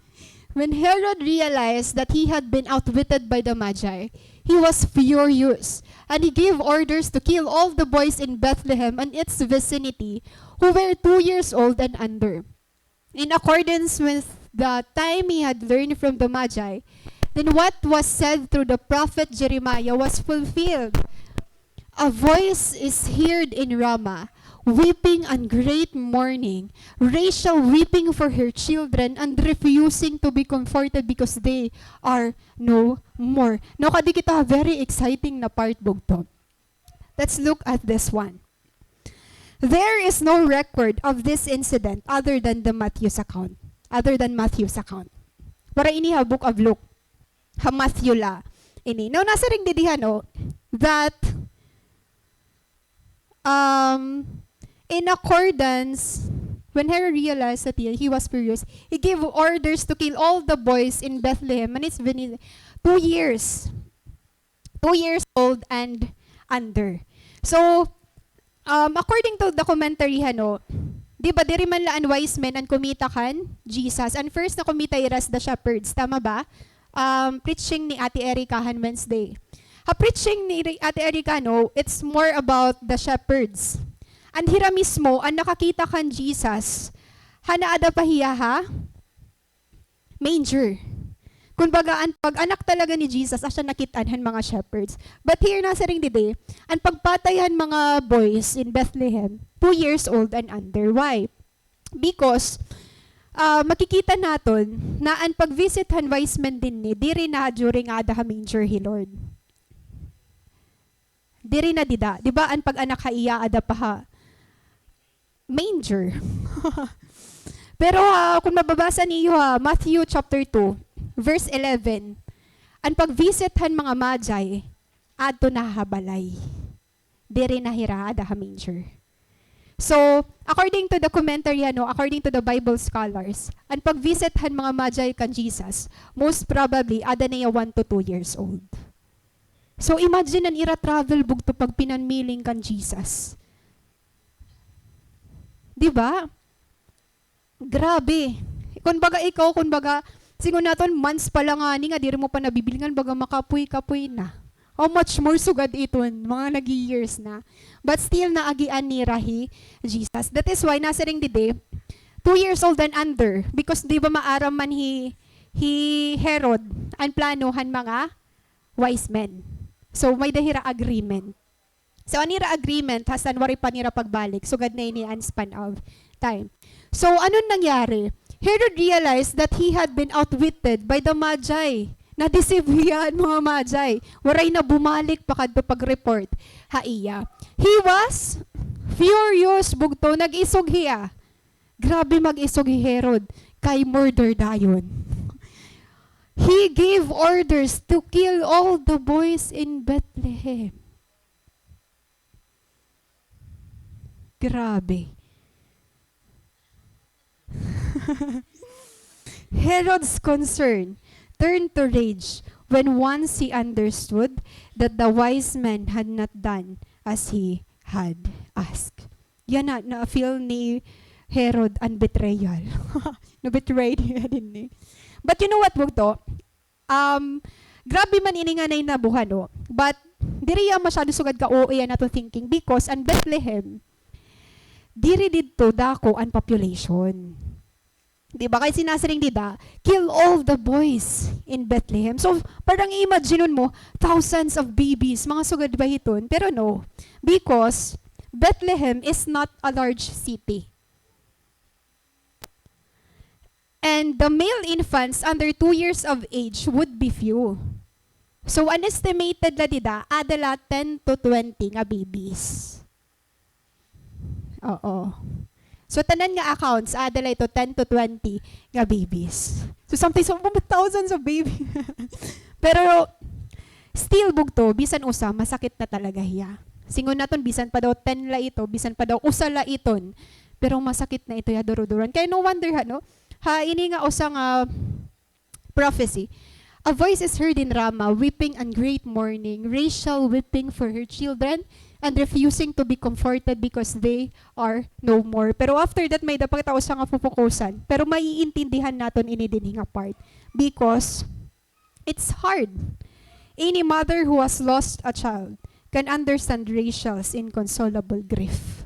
When Herod realized that he had been outwitted by the Magi, he was furious, and he gave orders to kill all the boys in Bethlehem and its vicinity who were 2 years old and under. In accordance with the time he had learned from the Magi, then what was said through the prophet Jeremiah was fulfilled. A voice is heard in Ramah, weeping and great mourning, Rachel weeping for her children and refusing to be comforted because they are no more. Now, kadi kita very exciting na part bugto. Let's look at this one. There is no record of this incident other than Matthew's account. Para ini ha book of Luke. Ha Matthew la. Ini. Now, nasa ring didihan that in accordance, when Herod realized that he was furious, he gave orders to kill all the boys in Bethlehem, and it's been 2 years. 2 years old and under. So, according to the commentary, di ba, diri man laan wise men ang kumita kan Jesus. And first na kumita iras the shepherds. Tama ba? Preaching ni Ate Erica Wednesday. Preaching ni Ate Erica, it's more about the shepherds. And hira mismo, ang nakakita kan Jesus, hanaada pa hiya ha? Manger. Kumbaga, ang pag-anak talaga ni Jesus, asya nakitaan mga shepherds. But here nasa ring dide, ang pagpatayan mga boys in Bethlehem, 2 years old and under. Why? Because, makikita naton na ang pag-visithan wise men din ni, diri na during ada ha manger hi Lord. Diri na dida. Di ba ang pag-anak ha iya ada pa ha? Manger. Pero kung mababasa niyo Matthew chapter 2, verse 11, ang pag-visithan mga Magi, adto na habalay. Diri na hira ada ha manger. So, according to the commentary, according to the Bible scholars, ang pag-visithan mga Magi kan Jesus, most probably, ada na 1 to 2 years old. So, imagine an ira-travel bugto pag pinanmiling kan Jesus. Diba? Grabe. Kunbaga ikaw, singon naton, months pa lang nga, diri mo pa nabibilingan, baga makapoy-kapoy na. How much more sugad iton, mga nag-years na. But still, naagian ni Rahi, Jesus. That is why, nasa ring dide, 2 years old and under, because di ba maaram man hi Herod, ang planuhan mga wise men. So, may dahira agreement So, anira agreement, hasan wari pa nira pagbalik. So, gad na ini span of time. So, anong nangyari? Herod realized that he had been outwitted by the Magi. Na-deceive yan, mga Magi. Waray na bumalik pa kadto pag-report. Haiya. He was furious, bugto. Nag-isog hiya. Grabe mag-isog hi Herod. Kay murder dayon. He gave orders to kill all the boys in Bethlehem. Grabe. Herod's concern turned to rage when once he understood that the wise men had not done as he had asked. Yan na-feel ni Herod ang betrayal. Na-betrayed niya din eh. But you know what, Bugto? Grabe man ini nga na inabuhan, no? But, diri ya masyado sugad ka OA na to thinking because ang Bethlehem, diri dito dako ang population. Diba? Kaya sinasaring dida, kill all the boys in Bethlehem. So, parang imagine mo, thousands of babies, mga sugad ba hiton? Pero no, because Bethlehem is not a large city. And the male infants under 2 years of age would be few. So, an estimated na dida, adala 10 to 20 nga babies. Oo. So, tanan nga accounts, adala ito 10 to 20 nga babies. So, sometimes, thousands of babies. Pero, still bugto, bisan usa, masakit na talaga hiya. Singon naton, bisan pa daw 10 la ito, bisan pa daw usa la iton. Pero masakit na ito ya duruduran. Kaya no wonder no? Ini nga usa nga prophecy. A voice is heard in Ramah, weeping and great mourning, Rachel weeping for her children, and refusing to be comforted because they are no more. Pero after that, may dapat tao sa nga pupukusan. Pero maiintindihan naton ini din nga part. Because it's hard. Any mother who has lost a child can understand Rachel's inconsolable grief.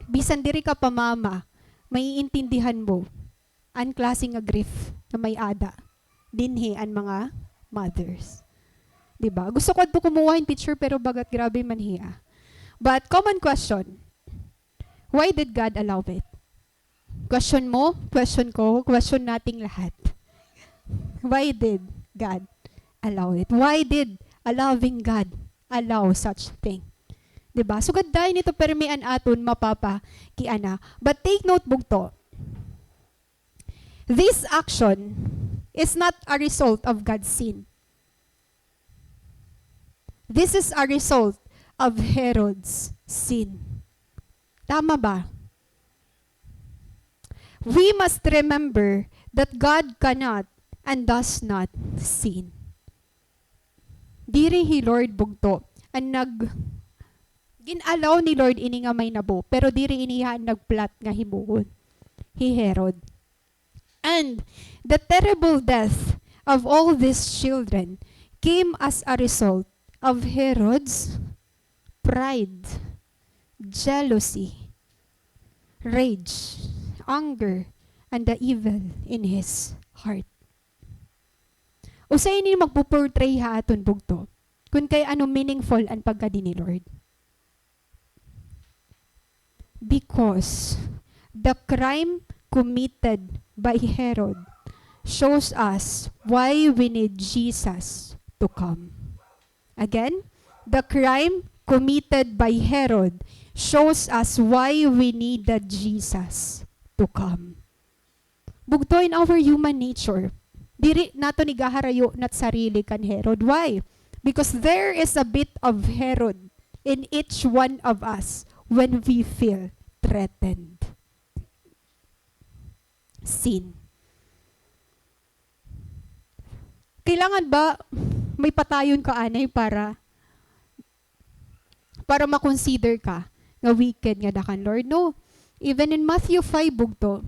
Bisan diri ka pa mama, maiintindihan mo ang klase nga grief na may ada. Dinhi ang mga mothers. Diba? Gusto ko ito kumuha yung picture pero bagat grabe man hiya. But common question, why did God allow it? Question mo, question ko, question nating lahat. Why did God allow it? Why did a loving God allow such thing? Diba? So gadayin ito permian aton mapapa kiana. But take note bugto, this action is not a result of God's sin. This is a result of Herod's sin. Tama ba? We must remember that God cannot and does not sin. Diri hi Lord bugto, ang ginalaw ni Lord ini nga may nabo, pero diri iniha nagplat nga himuon. Hi Herod. And the terrible death of all these children came as a result of Herod's pride, jealousy, rage, anger, and the evil in his heart. Usay ni magpuportray ha aton bugto, kung kay ano meaningful ang pagkadi ni Lord. Because the crime committed by Herod shows us why we need Jesus to come. Again, the crime committed by Herod shows us why we need that Jesus to come. Bugto in our human nature, diri nato ni gaharayo nat sarili kan Herod. Why? Because there is a bit of Herod in each one of us when we feel threatened. Sin. Kailangan ba may patayon ka anay para makonsider ka nga wicked nga dakan Lord? No. Even in Matthew 5 bugto.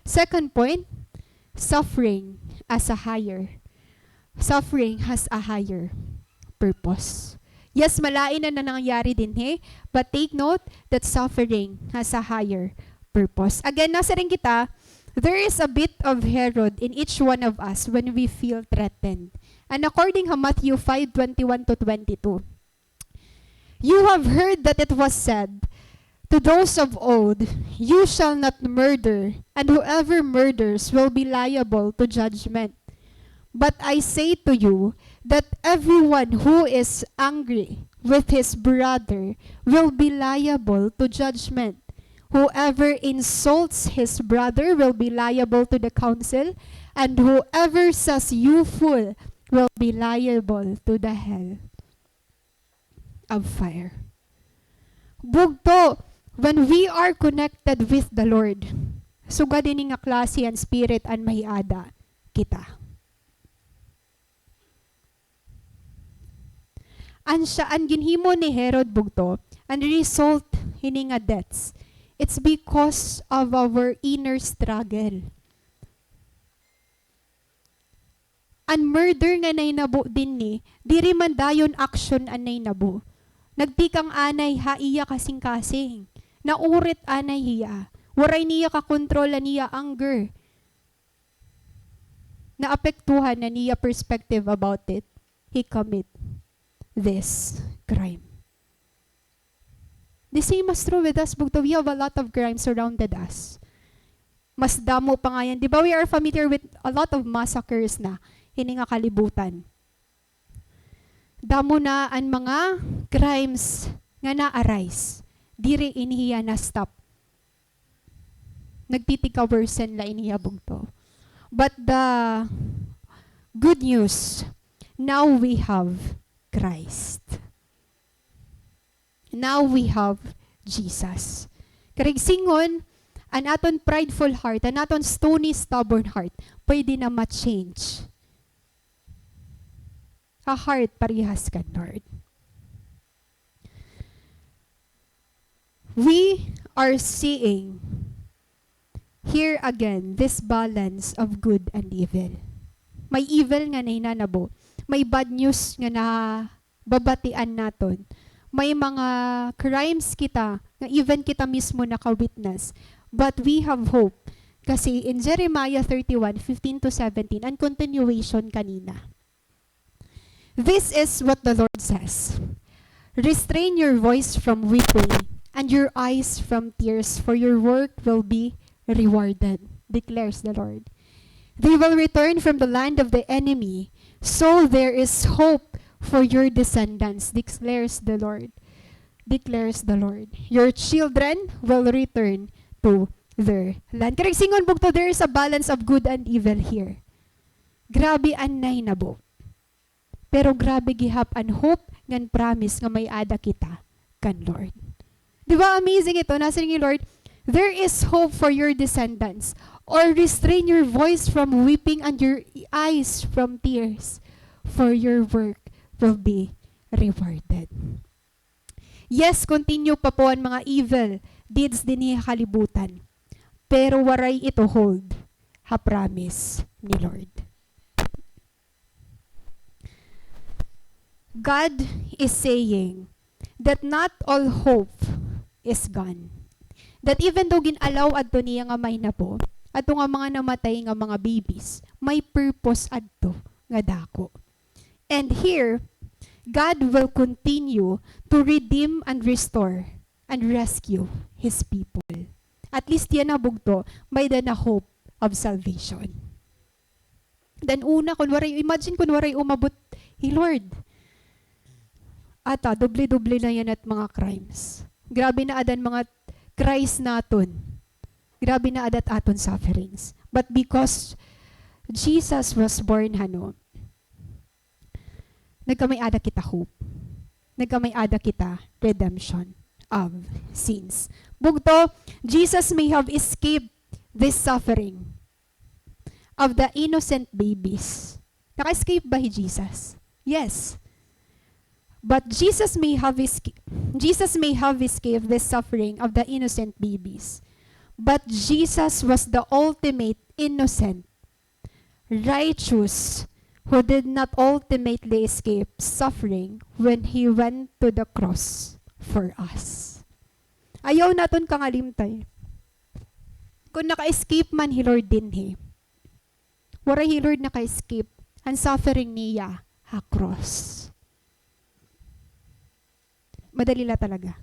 Second point, suffering as a higher. Suffering has a higher purpose. Yes, malain na nangyari din but take note that suffering has a higher purpose. Again, nasa rin kita, there is a bit of Herod in each one of us when we feel threatened And according to Matthew 5:21 to 22, you have heard that it was said to those of old, you shall not murder, and whoever murders will be liable to judgment. But I say to you that everyone who is angry with his brother will be liable to judgment. Whoever insults his brother will be liable to the council, and whoever says you fool will be liable to the hell of fire. Bugto, when we are connected with the Lord, sugad ini nga klase and spirit and mahiada kita. Ang ginhimo ni Herod bugto, and result hini nga deaths. It's because of our inner struggle. Ang murder nga nainabo din ni, diri man dayon action anay nabo. Nagtikang anay haiya kasing-kasing. Naurit anay hiya. Waray niya kakontrol niya anger. Naapektuhan na niya perspective about it. He commit this crime. The same is true with us, bugto. We have a lot of crimes surrounded us. Mas damo pa nga yan. Di ba we are familiar with a lot of massacres na hini nga kalibutan. Damo na ang mga crimes nga na-arise. Diri inihiya na stop. Nagtitikawersen la inihiya bugto. But the good news, now we have Christ. Now we have Jesus. Karigsingon, an aton prideful heart, an aton stony, stubborn heart, pwede na ma-change. A heart parihas ka, Lord. We are seeing here again this balance of good and evil. May evil nga nainanabo. May bad news nga na babatian naton. May mga crimes kita nga even kita mismo naka-witness. But we have hope. Kasi in Jeremiah 31:15 to 17, and continuation kanina. This is what the Lord says. Restrain your voice from weeping and your eyes from tears, for your work will be rewarded, declares the Lord. They will return from the land of the enemy, so there is hope for your descendants, declares the Lord. Declares the Lord. Your children will return to their land. Karigsingon bugto, there is a balance of good and evil here. Grabe anay nabo. Pero grabe gihap an hope ngan promise nga may ada kita kan Lord. Di ba amazing ito? Nasa ni Lord, there is hope for your descendants. Or restrain your voice from weeping and your eyes from tears, for your work will be rewarded. Yes, continue pa po ang mga evil deeds din ni kalibutan. Pero waray ito hold, ha promise ni Lord. God is saying that not all hope is gone. That even though ginalaw adto niya nga may na po, ato nga mga namatay nga mga babies, may purpose adto nga dako. And here, God will continue to redeem and restore and rescue His people. At least yan na bugto, may na hope of salvation. Then una, imagine kunwaray umabot, hey Lord, ata, doble-doble na yan at mga crimes. Grabe na adan mga cries naton. Grabe na adat aton sufferings. But because Jesus was born, nagkamay ada kita hope. Nagkamay ada kita redemption of sins. Bugto, Jesus may have escaped this suffering of the innocent babies. Naka-escape ba si Jesus? Yes. But Jesus may have escaped this suffering of the innocent babies. But Jesus was the ultimate innocent, righteous, who did not ultimately escape suffering when He went to the cross for us. Ayaw naton kangalimtay. Kung naka-escape man He Lord din He. Wara He Lord naka-escape Ang suffering niya, cross. Madali lang talaga.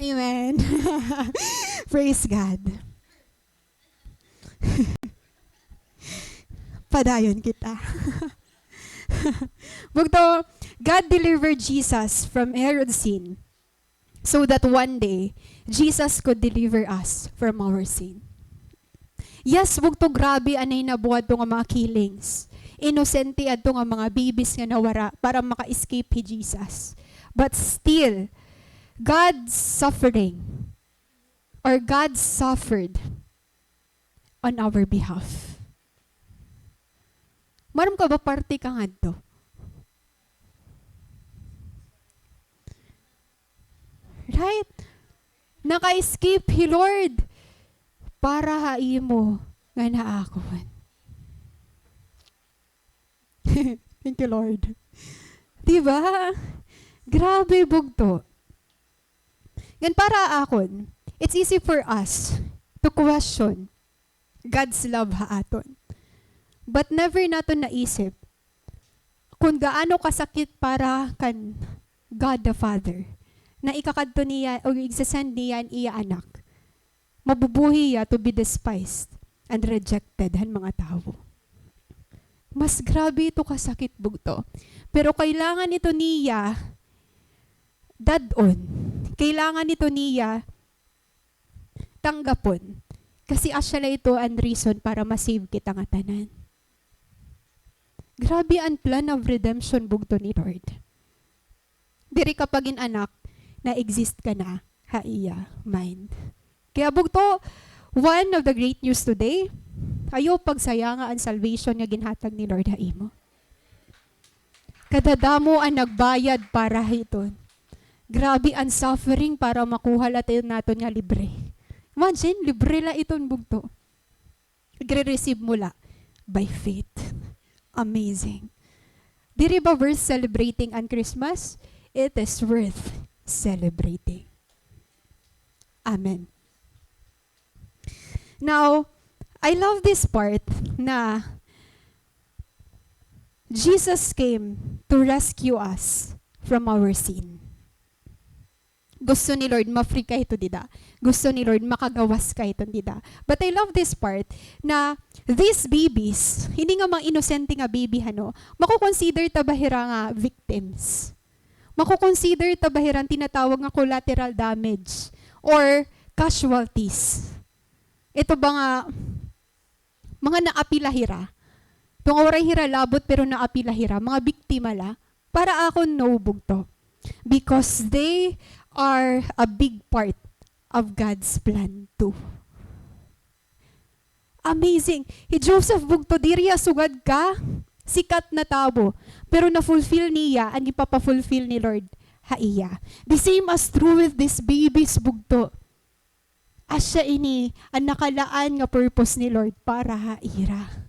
Amen. Praise God. Padayon kita. Bugto, God delivered Jesus from Herod's sin so that one day, Jesus could deliver us from our sin. Yes, bugto grabe anay nabuhat to nga mga killings. Inosente adto nga mga babies nga nawara para maka-escape hi Jesus. But still, God's suffering or God suffered on our behalf. Maram ka ba parte ka nga to? Right? Naka-escape hi Lord para haimo nga naakon. Thank you, Lord. Diba? Grabe bugto. Yan para akon, it's easy for us to question God's love haaton. But never naton naisip kung gaano kasakit para kan God the Father na ikakadto niya o igsasend niya iya anak. Mabubuhi ya to be despised and rejected han mga tao. Mas grabe ito kasakit bugto. Pero kailangan ito niya dadon. Kailangan ito niya tanggapon. Kasi asya na ito ang reason para masave kita nga tanan. Grabe ang plan of redemption bugto ni Lord. Diri kapag anak na exist ka na, haiya, mind. Kaya bugto, one of the great news today, ayo pagsaya nga ang salvation nga ginhatag ni Lord haimo. Kadadamo ang nagbayad para hiton. Grabe ang suffering para makuha natin naton nga libre. Imagine, libre la iton bugto. Gre-receive mo la by faith. Amazing. Diri ba verse celebrating ang Christmas? It is worth celebrating. Amen. Now, I love this part na Jesus came to rescue us from our sin. Gusto ni Lord ma-free ka ito dida. Gusto ni Lord makagawas ka ito dida. But I love this part na these babies, hindi nga mga inosente nga baby hano, makukonsider tabahira nga victims. Makukonsider tabahiran tinatawag nga collateral damage or casualties. Ito ba nga mga naapilahira. Itong oray hira labot pero naapilahira. Mga biktima la. Para ako no bugto. Because they are a big part of God's plan too. Amazing. Joseph bugto diriya sugad ka. Sikat na tabo. Pero na-fulfill niya ang ipapa-fulfill ni Lord. Haiya. The same as true with these babies bugto. Asya ini ang nakalaan nga purpose ni Lord para haira.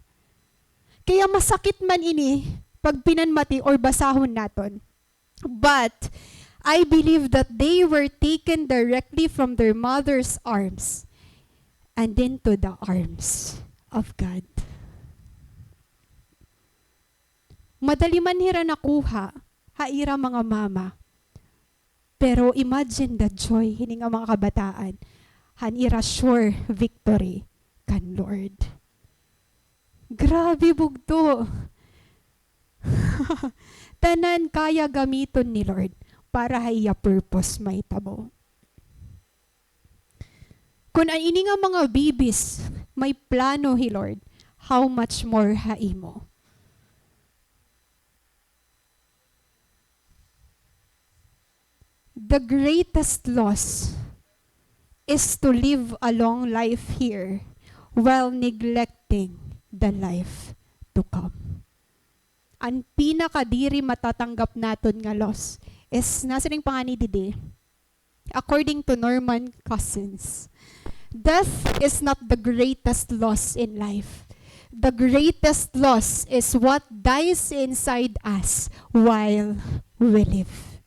Kaya masakit man ini pag pinanmati or basahon naton. But I believe that they were taken directly from their mother's arms and into the arms of God. Madali man hira nakuha, haira mga mama. Pero imagine the joy, hindi nga mga kabataan, hanira sure victory kan Lord. Grabe bugto. Tanan kaya gamiton ni Lord para haya purpose may tabo. Kung ang ini nga mga babies may plano hi Lord, how much more haimo. The greatest loss is to live a long life here while neglecting the life to come. Ang pinakadiri matatanggap naton nga loss is nasa ring pangani didi. According to Norman Cousins, death is not the greatest loss in life. the greatest loss is what dies inside us while we live.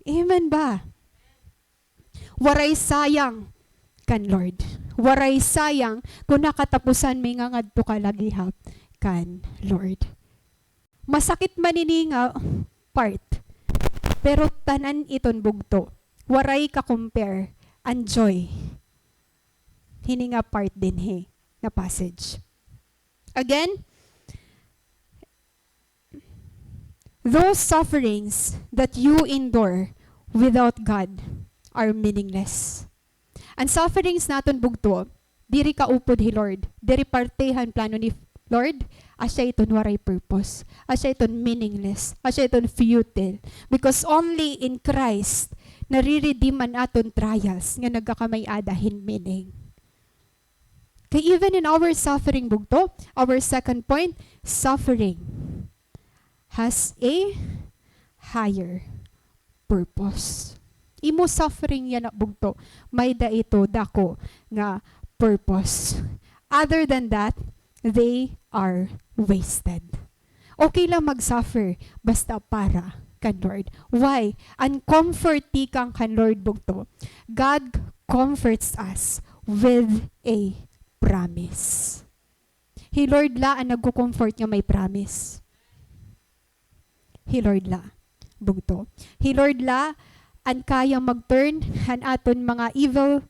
Amen ba? Waray sayang kan Lord. Waray sayang kung nakatapusan may nga ngadto ka lagihap kan Lord. Masakit manininga part, pero tanan iton bugto. Waray ka compare and joy. Hininga part din na passage. Again, those sufferings that you endure without God are meaningless. Ang sufferings naton bugto, diri ka upod hi Lord, diri partehan plano ni Lord, asya iton waray purpose, asya iton meaningless, asya iton futile. Because only in Christ, nariridiman aton trials nga nagkakamay-adahin meaning. Kaya even in our suffering bugto, our second point, suffering has a higher purpose. Imo suffering yan na bugto, may da ito dako nga purpose. Other than that, they are wasted. Okay lang mag-suffer, basta para kan Lord. Why? Uncomforty kang kan Lord bugto. God comforts us with a promise. He Lord la ang nagko-comfort nga may promise. He Lord la bugto. He Lord la ang kayang mag-turn han aton mga evil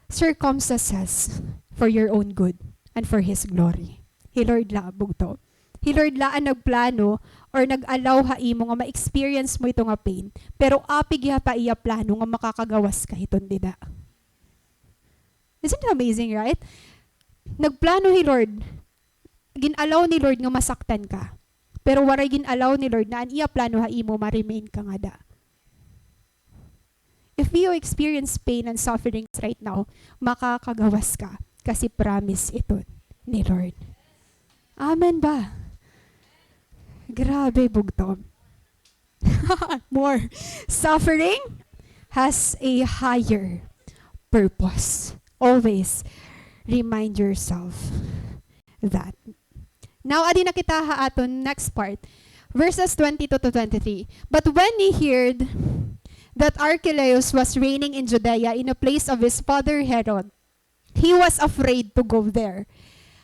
circumstances for your own good and for His glory. He Lord la bugto. He Lord la ang nagplano or nag-allow ha imo nga ma-experience mo ito nga pain, pero apig ha pa iya plano nga makakagawas ka iton dida. Isn't it amazing, right? Nagplano ni Lord, gin-allow ni Lord nga masaktan ka, pero waray gin-allow ni Lord na an iya plano ha imo ma-remain ka nga da. If you experience pain and sufferings right now, makakagawas ka kasi promise ito ni Lord. Amen ba? Grabe bugto. More. Suffering has a higher purpose. Always remind yourself that. Now, adi na kita ha aton next part. Verses 22 to 23. But when he heard that Archelaus was reigning in Judea in a place of his father Herod, he was afraid to go there.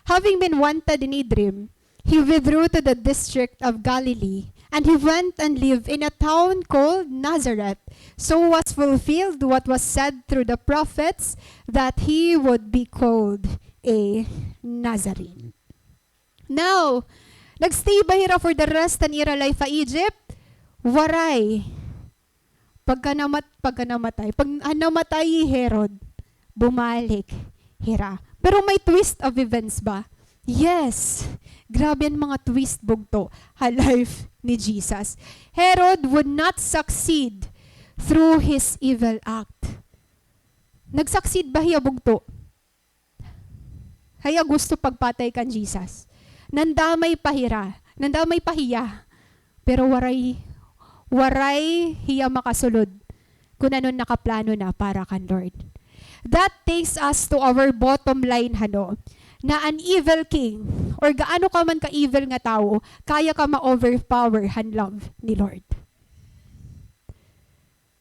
Having been wanted in a dream, he withdrew to the district of Galilee, and he went and lived in a town called Nazareth. So was fulfilled what was said through the prophets, that he would be called a Nazarene. Now, nagstay ba hira for the rest ng ira life sa Egypt? Waray. Pag namatay Herod, bumalik hira. Pero may twist of events ba? Yes. Grabe ang mga twist bugto ha life ni Jesus. Herod would not succeed through his evil act. Nagsucceed ba hiya bugto? Haya gusto pagpatay kan Jesus. Nandamay pahira, nandamay pahiya. Pero waray hiya makasulod kung anon nakaplano na para kan Lord. That takes us to our bottom line hano, na an evil king or gaano ka man ka-evil nga tao, kaya ka ma-overpower han love ni Lord.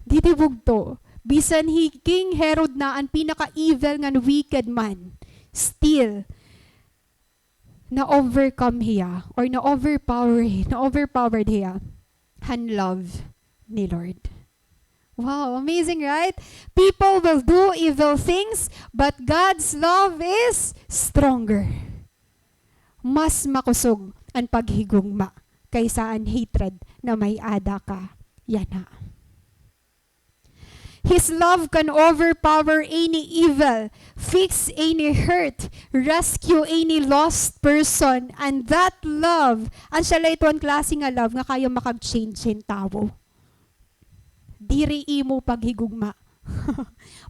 Dito bugto, bisan hi King Herod na ang pinaka-evil nga wicked man, still na-overcome hiya or na-overpowered hiya han love ni Lord. Wow, amazing, right? People will do evil things, but God's love is stronger. Mas makusog ang paghigugma kaysa ang hatred na may ada ka. Yan na. His love can overpower any evil, fix any hurt, rescue any lost person, and that love, ang siya ito ang klase nga love nga kaya makag-change yung tao. Diri imo paghigugma.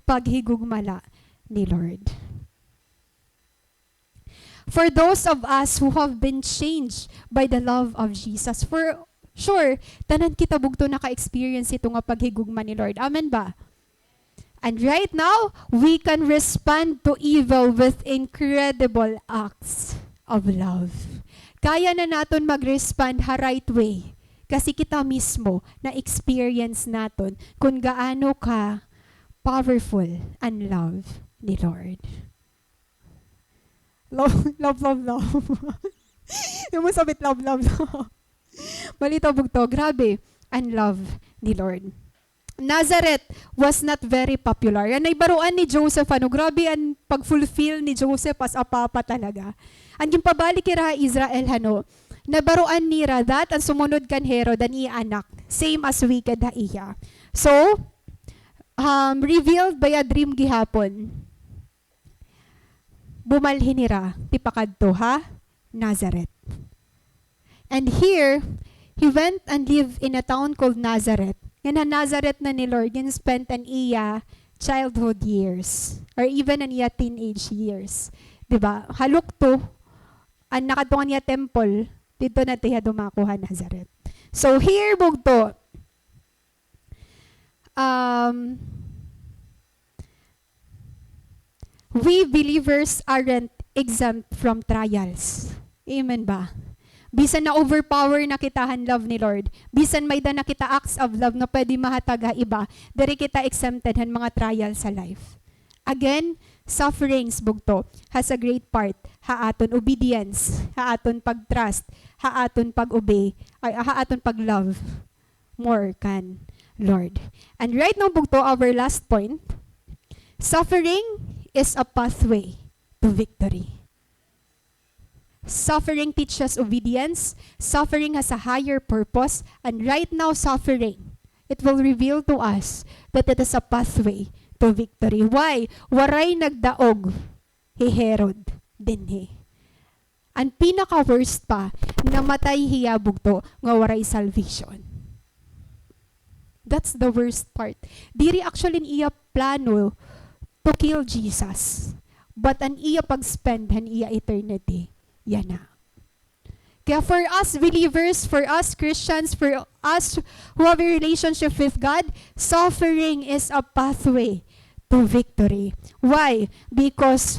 Paghigugmala ni Lord. For those of us who have been changed by the love of Jesus, for sure, tanan kita bugto naka-experience ito nga paghigugma ni Lord. Amen ba? And right now, we can respond to evil with incredible acts of love. Kaya na natin mag-respond ha right way. Kasi kita mismo na-experience natin kung gaano ka powerful and love ni Lord. Love, love, love, love. Yung mo sabit, love, love, love. Balita bugto, grabe, and love ni Lord. Nazareth was not very popular. Yan ay baruan ni Joseph. Grabe ang pag-fulfill ni Joseph as a papa talaga. Ang yung pabalik kira Israel, nabaruan ni Radat ang sumunod kan Herod ang iya anak. Same as wicked ha iya. So, revealed by a dream gihapon. Bumalhin nira, tipakad to Nazareth. And here, he went and lived in a town called Nazareth. Yan na Nazareth na ni Lord, yan spent an iya childhood years or even an iya teenage years. Diba? Halok to, ang nakatungan niya temple, dito na tiya dumakuha Nazareth. So here, bugto, we believers aren't exempt from trials. Amen ba? Bisan na overpower na kitahan love ni Lord. Bisan may da na kita acts of love na pwede mahataga iba. Dari kita exempted han mga trial sa life. Again, sufferings bugto has a great part. Haaton obedience, haaton pag-trust, haaton pag-obey, ay haaton pag-love more kan Lord. And right now bugto, our last point, suffering is a pathway to victory. Suffering teaches obedience. Suffering has a higher purpose. And right now, suffering, it will reveal to us that it is a pathway to victory. Why? Waray nagdaog, Herod dinhi. Ang pinaka-worst pa, namatay hiyabog to, nga waray salvation. That's the worst part. Diri actually iya plano to kill Jesus. But an iya pag-spend, han iya eternity. Yan na. Kaya for us believers, for us Christians, for us who have a relationship with God, suffering is a pathway to victory. Why? Because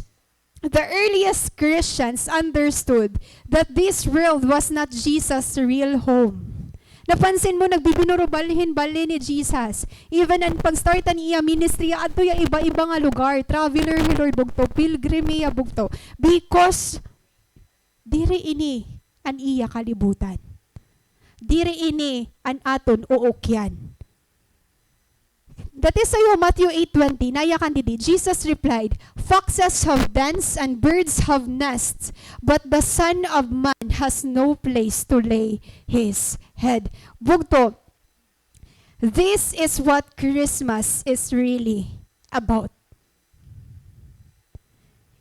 the earliest Christians understood that this world was not Jesus' real home. Napansin mo, nagbibinuro balhin ni Jesus. Even ang pag-startan iya ministry, ato ya iba-iba nga lugar. Traveler ni Lord bugto, pilgrim iya bugto. Because diri ini an iya kalibutan. Diri ini an aton uokyan. That is sayo Matthew 8:20. Naya kandidi. Jesus replied, "Foxes have dens and birds have nests, but the Son of Man has no place to lay his head." Bugto, this is what Christmas is really about.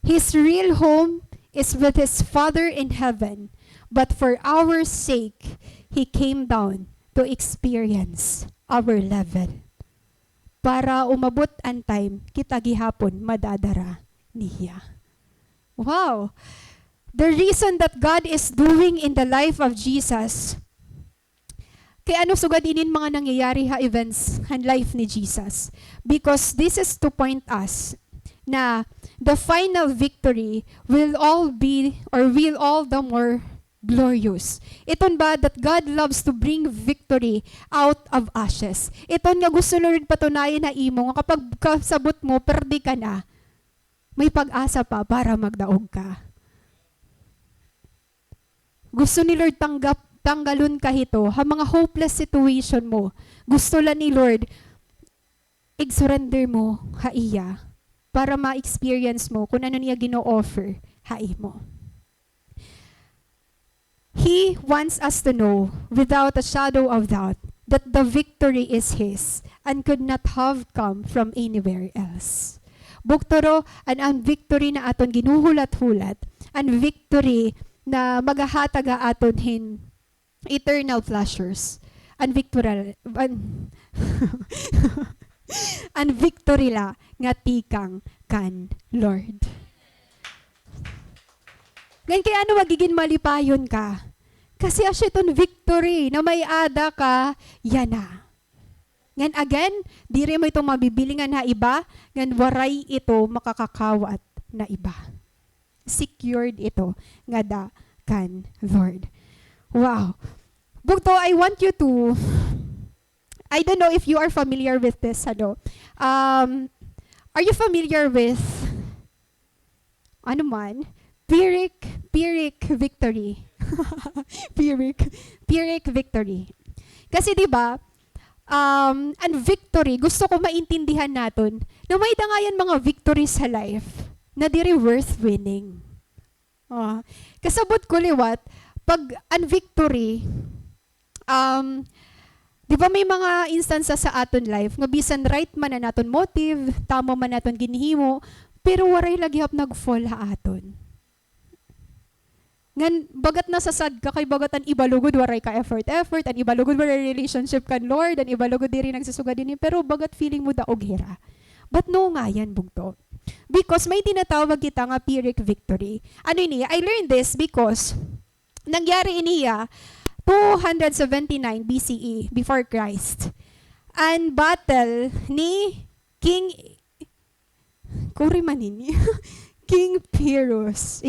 His real home is with his Father in heaven, but for our sake, he came down to experience our level. Para umabot ang time, kita gihapon madadara niya. Wow! The reason that God is doing in the life of Jesus, kaya ano sugad inin mga nangyayari events and life ni Jesus? Because this is to point us na the final victory will all the more glorious. Iton ba that God loves to bring victory out of ashes. Iton nga gusto Lord patunayan na imo nga kapag kasabot mo, perdi ka na, may pag-asa pa para magdaog ka. Gusto ni Lord tanggalon ka hito, ha mga hopeless situation mo. Gusto lang ni Lord, i-surrender mo, ha iya, para ma-experience mo kung ano niya gino-offer, hai mo. He wants us to know, without a shadow of doubt, that the victory is His and could not have come from anywhere else. Buktoro, ang victory na aton ginuhulat-hulat, ang victory na magahataga aton hin eternal pleasures, ang victory la nga tikang kan Lord. Ngayon kaya ano magiging malipayon ka? Kasi asya itong victory na may ada ka, yan na. Ngan again, diri mo itong mabibilingan na iba, ngan waray ito makakakawat na iba. Secured ito nga da kan Lord. Wow. Bugto, I want you to, I don't know if you are familiar with this, are you familiar with, Pyrrhic victory. Pyrrhic victory. Kasi 'di ba, and victory, gusto ko maintindihan natin na may dangayan mga victories sa life na diri worth winning. Kasabot ko liwat, pag an victory, di ba may mga instances sa aton life nga bisan right man na naton motive, tama man naton ginhimo, pero waray lagi hap nag-fall ha aton. Ngan bagat nasasad ka kay bagat an ibalugod waray ka effort, an ibalugod waray relationship kan Lord, an ibalugod diri nagsusugad dinhi, pero bagat feeling mo daog hira. But no nga yan bugto. Because may tinatawag kita nga Pyrrhic victory. Ano niya? I learned this because nangyari iniya 279 BCE, before Christ. An battle ni King King Pyrrhus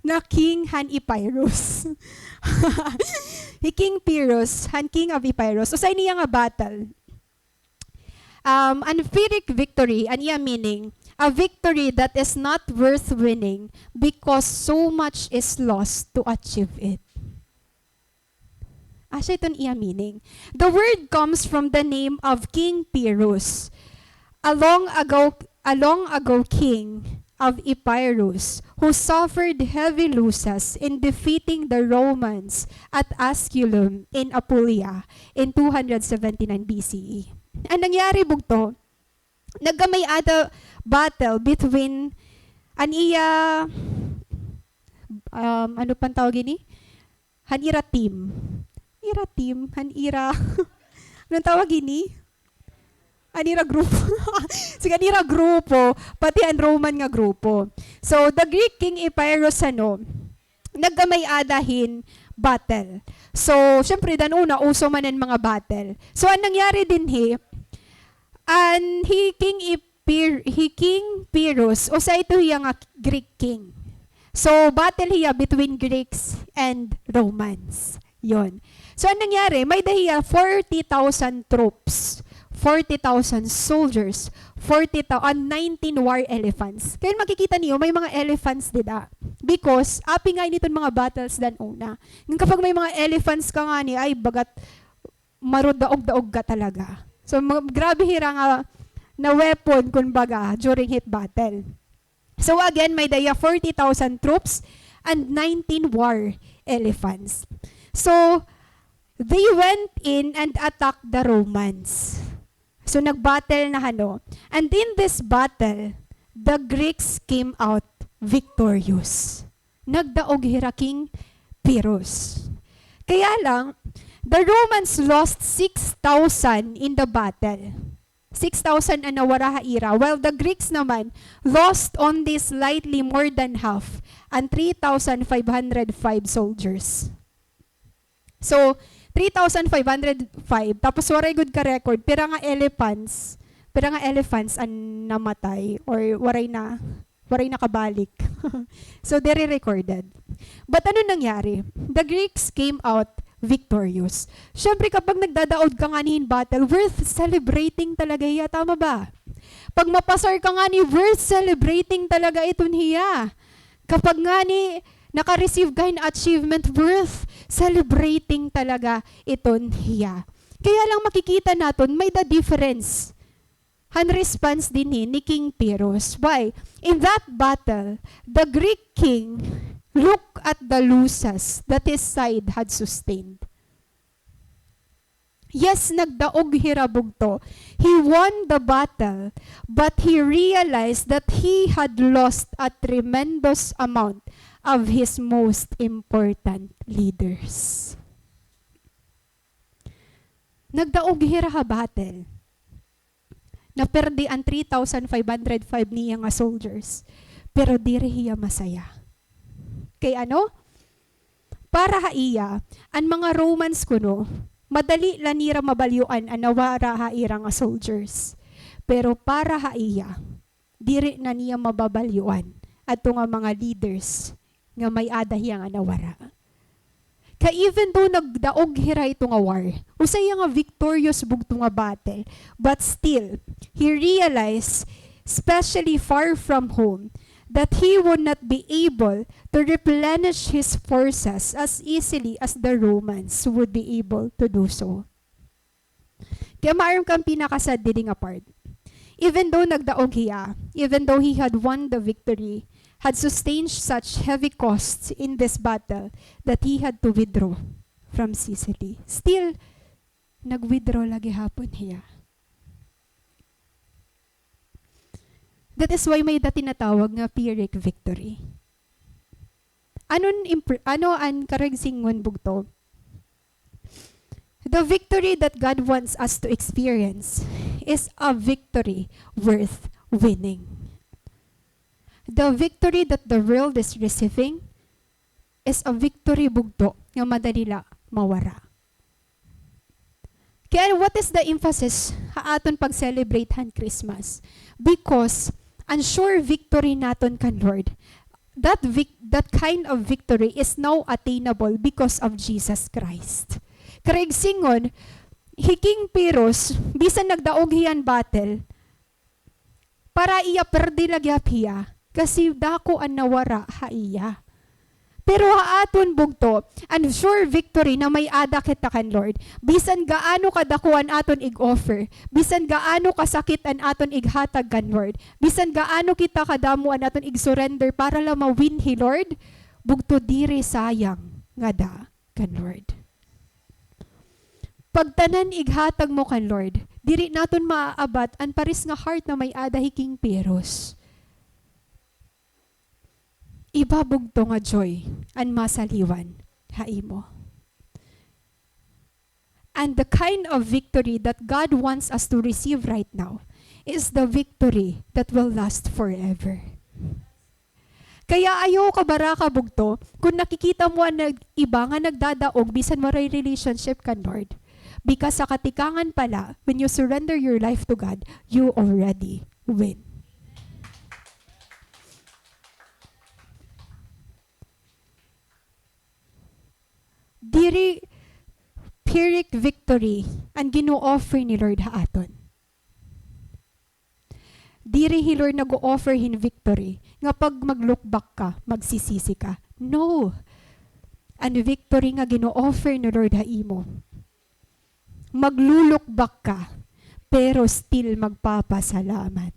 na King han Epirus. King Pyrrhus han King of Epirus. So sa niya nga battle. An Pyrrhic victory, an iya meaning, a victory that is not worth winning because so much is lost to achieve it. Asya iton iya meaning. The word comes from the name of King Pyrrhus, a long ago king of Epirus, who suffered heavy losses in defeating the Romans at Asculum in Apulia in 279 BCE. Ang nangyari bugto, naggamay ada battle between aniya ano pang tawag ini? Hanira team. Anong tawag ini? Anira grupo. Sige, anira grupo, pati ang Roman nga grupo. So, the Greek King Epirus naggamay adahin battle. So, syempre, dan una, uso man ang mga battle. So, ang nangyari din King Pyrrhus, o sa ito hiya nga Greek king. So, battle hiya between Greeks and Romans. Yon. So, ang nangyari, may dahiya 40,000 troops, 40,000 soldiers, 19 war elephants. Kaya makikita niyo, may mga elephants dida. Because, api nga initon mga battles dan una. Ngayon kapag may mga elephants ka nga ni, ay bagat marudaog-daog ka talaga. So, grabe hira nga na weapon, kumbaga, during hit battle. So, again, may daya 40,000 troops and 19 war elephants. So, they went in and attacked the Romans. So, nag-battle na And in this battle, the Greeks came out victorious. Nagdaog hira King Pyrrhus. Kaya lang, the Romans lost 6,000 in the battle. 6,000 ang nawara ira, while the Greeks naman lost only slightly more than half, and 3,505 soldiers. So, 3,505, tapos waray good ka record, pira nga elephants ang namatay, or waray na kabalik. So, they're recorded. But ano nangyari? The Greeks came out victorious. Siyempre, kapag nagdadaod ka nga ni battle, worth celebrating talaga hiya. Tama ba? Pag mapasar ka nga ni, worth celebrating talaga ito hiya. Kapag nga ni naka-receive ka in achievement, worth celebrating talaga iton hiya. Kaya lang makikita natin, may the difference. Han response din ni King Pyrrhus. Why? In that battle, the Greek king looked at the losses that his side had sustained. Yes, nagdaog hirabog to. He won the battle, but he realized that he had lost a tremendous amount of his most important leaders. Nagdaog hira ha battle. Naperdi ang 3,505 niya nga soldiers. Pero diri hiya masaya. Kay ano? Para haiya, ang mga Romans kuno, Madali lanira mabalyuan ang nawara haira nga soldiers. Pero para haiya, diri na niya mababalyuan ato nga mga leaders nga may adahiya nga nawara. Ka even though nagdaog hira ito nga war, usaya nga victorious bugto nga battle, but still, he realized, especially far from home, that he would not be able to replenish his forces as easily as the Romans would be able to do so. Kaya maaram kang pinakasad dili nga part. Even though nagdaog hiya, even though he had won the victory, had sustained such heavy costs in this battle that he had to withdraw from Sicily. Still, nag-withdraw lagi hapon hiya. That is why may tinatawag nga Pyrrhic victory. Ano ang karagsingon bugto? The victory that God wants us to experience is a victory worth winning. The victory that the world is receiving is a victory bugto nga madalila mawara. Kaya what is the emphasis haaton pag-celebrate han Christmas? Because ang sure victory naton kan Lord, that kind of victory is now attainable because of Jesus Christ. Karigsingon, hiking piros, bisan nagdaog hiyan battle, para iya perdi lagyap hiya, kasi dako ang nawara haiya. Pero haaton bugto, ang sure victory na may ada kita kan Lord, bisan gaano kadakuan aton ig-offer, bisan gaano kasakit an aton ighatag kan Lord, bisan gaano kita kadamuan aton ig-surrender para lang ma-win hi Lord, bugto diri sayang nga da kan Lord. Pagtanan ighatag mo kan Lord, diri naton maaabat an paris nga heart na may ada hiking peros. Ibabugto nga joy an masaliwan haimo. And the kind of victory that God wants us to receive right now is the victory that will last forever. Kaya ayaw ka baraka bugto kung nakikita mo ang iba nga nagdadaog bisan mo ray relationship kan Lord. Because sa katikangan pala, when you surrender your life to God, you already win. Diri Pyrrhic victory ang gino-offer ni Lord haaton. Diri hi Lord nag-o-offer hin victory nga pag mag-look back ka, magsisisi ka. No. Ang victory nga gino-offer ni Lord haimo. Maglulok back ka, pero still magpapasalamat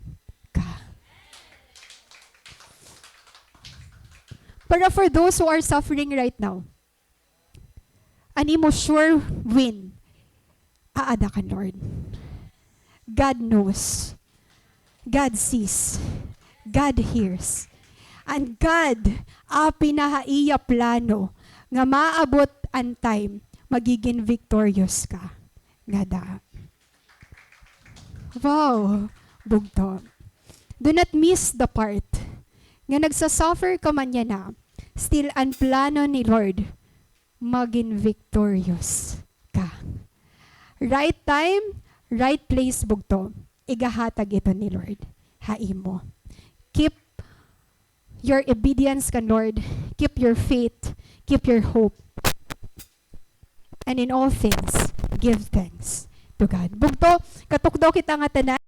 ka. Para for those who are suffering right now, ani mo sure win, aada ka Lord. God knows. God sees. God hears. And God, pinahaiya plano nga maabot ang time, magiging victorious ka. Ngada. Wow, bugto. Do not miss the part nga nagsasuffer ka man yan na, still ang plano ni Lord, maging victorious ka. Right time, right place bugto. Igahatag ito ni Lord. Haimo. Keep your obedience kan Lord. Keep your faith. Keep your hope. And in all things, give thanks to God. Bugto, katukdaw kita nga tanan.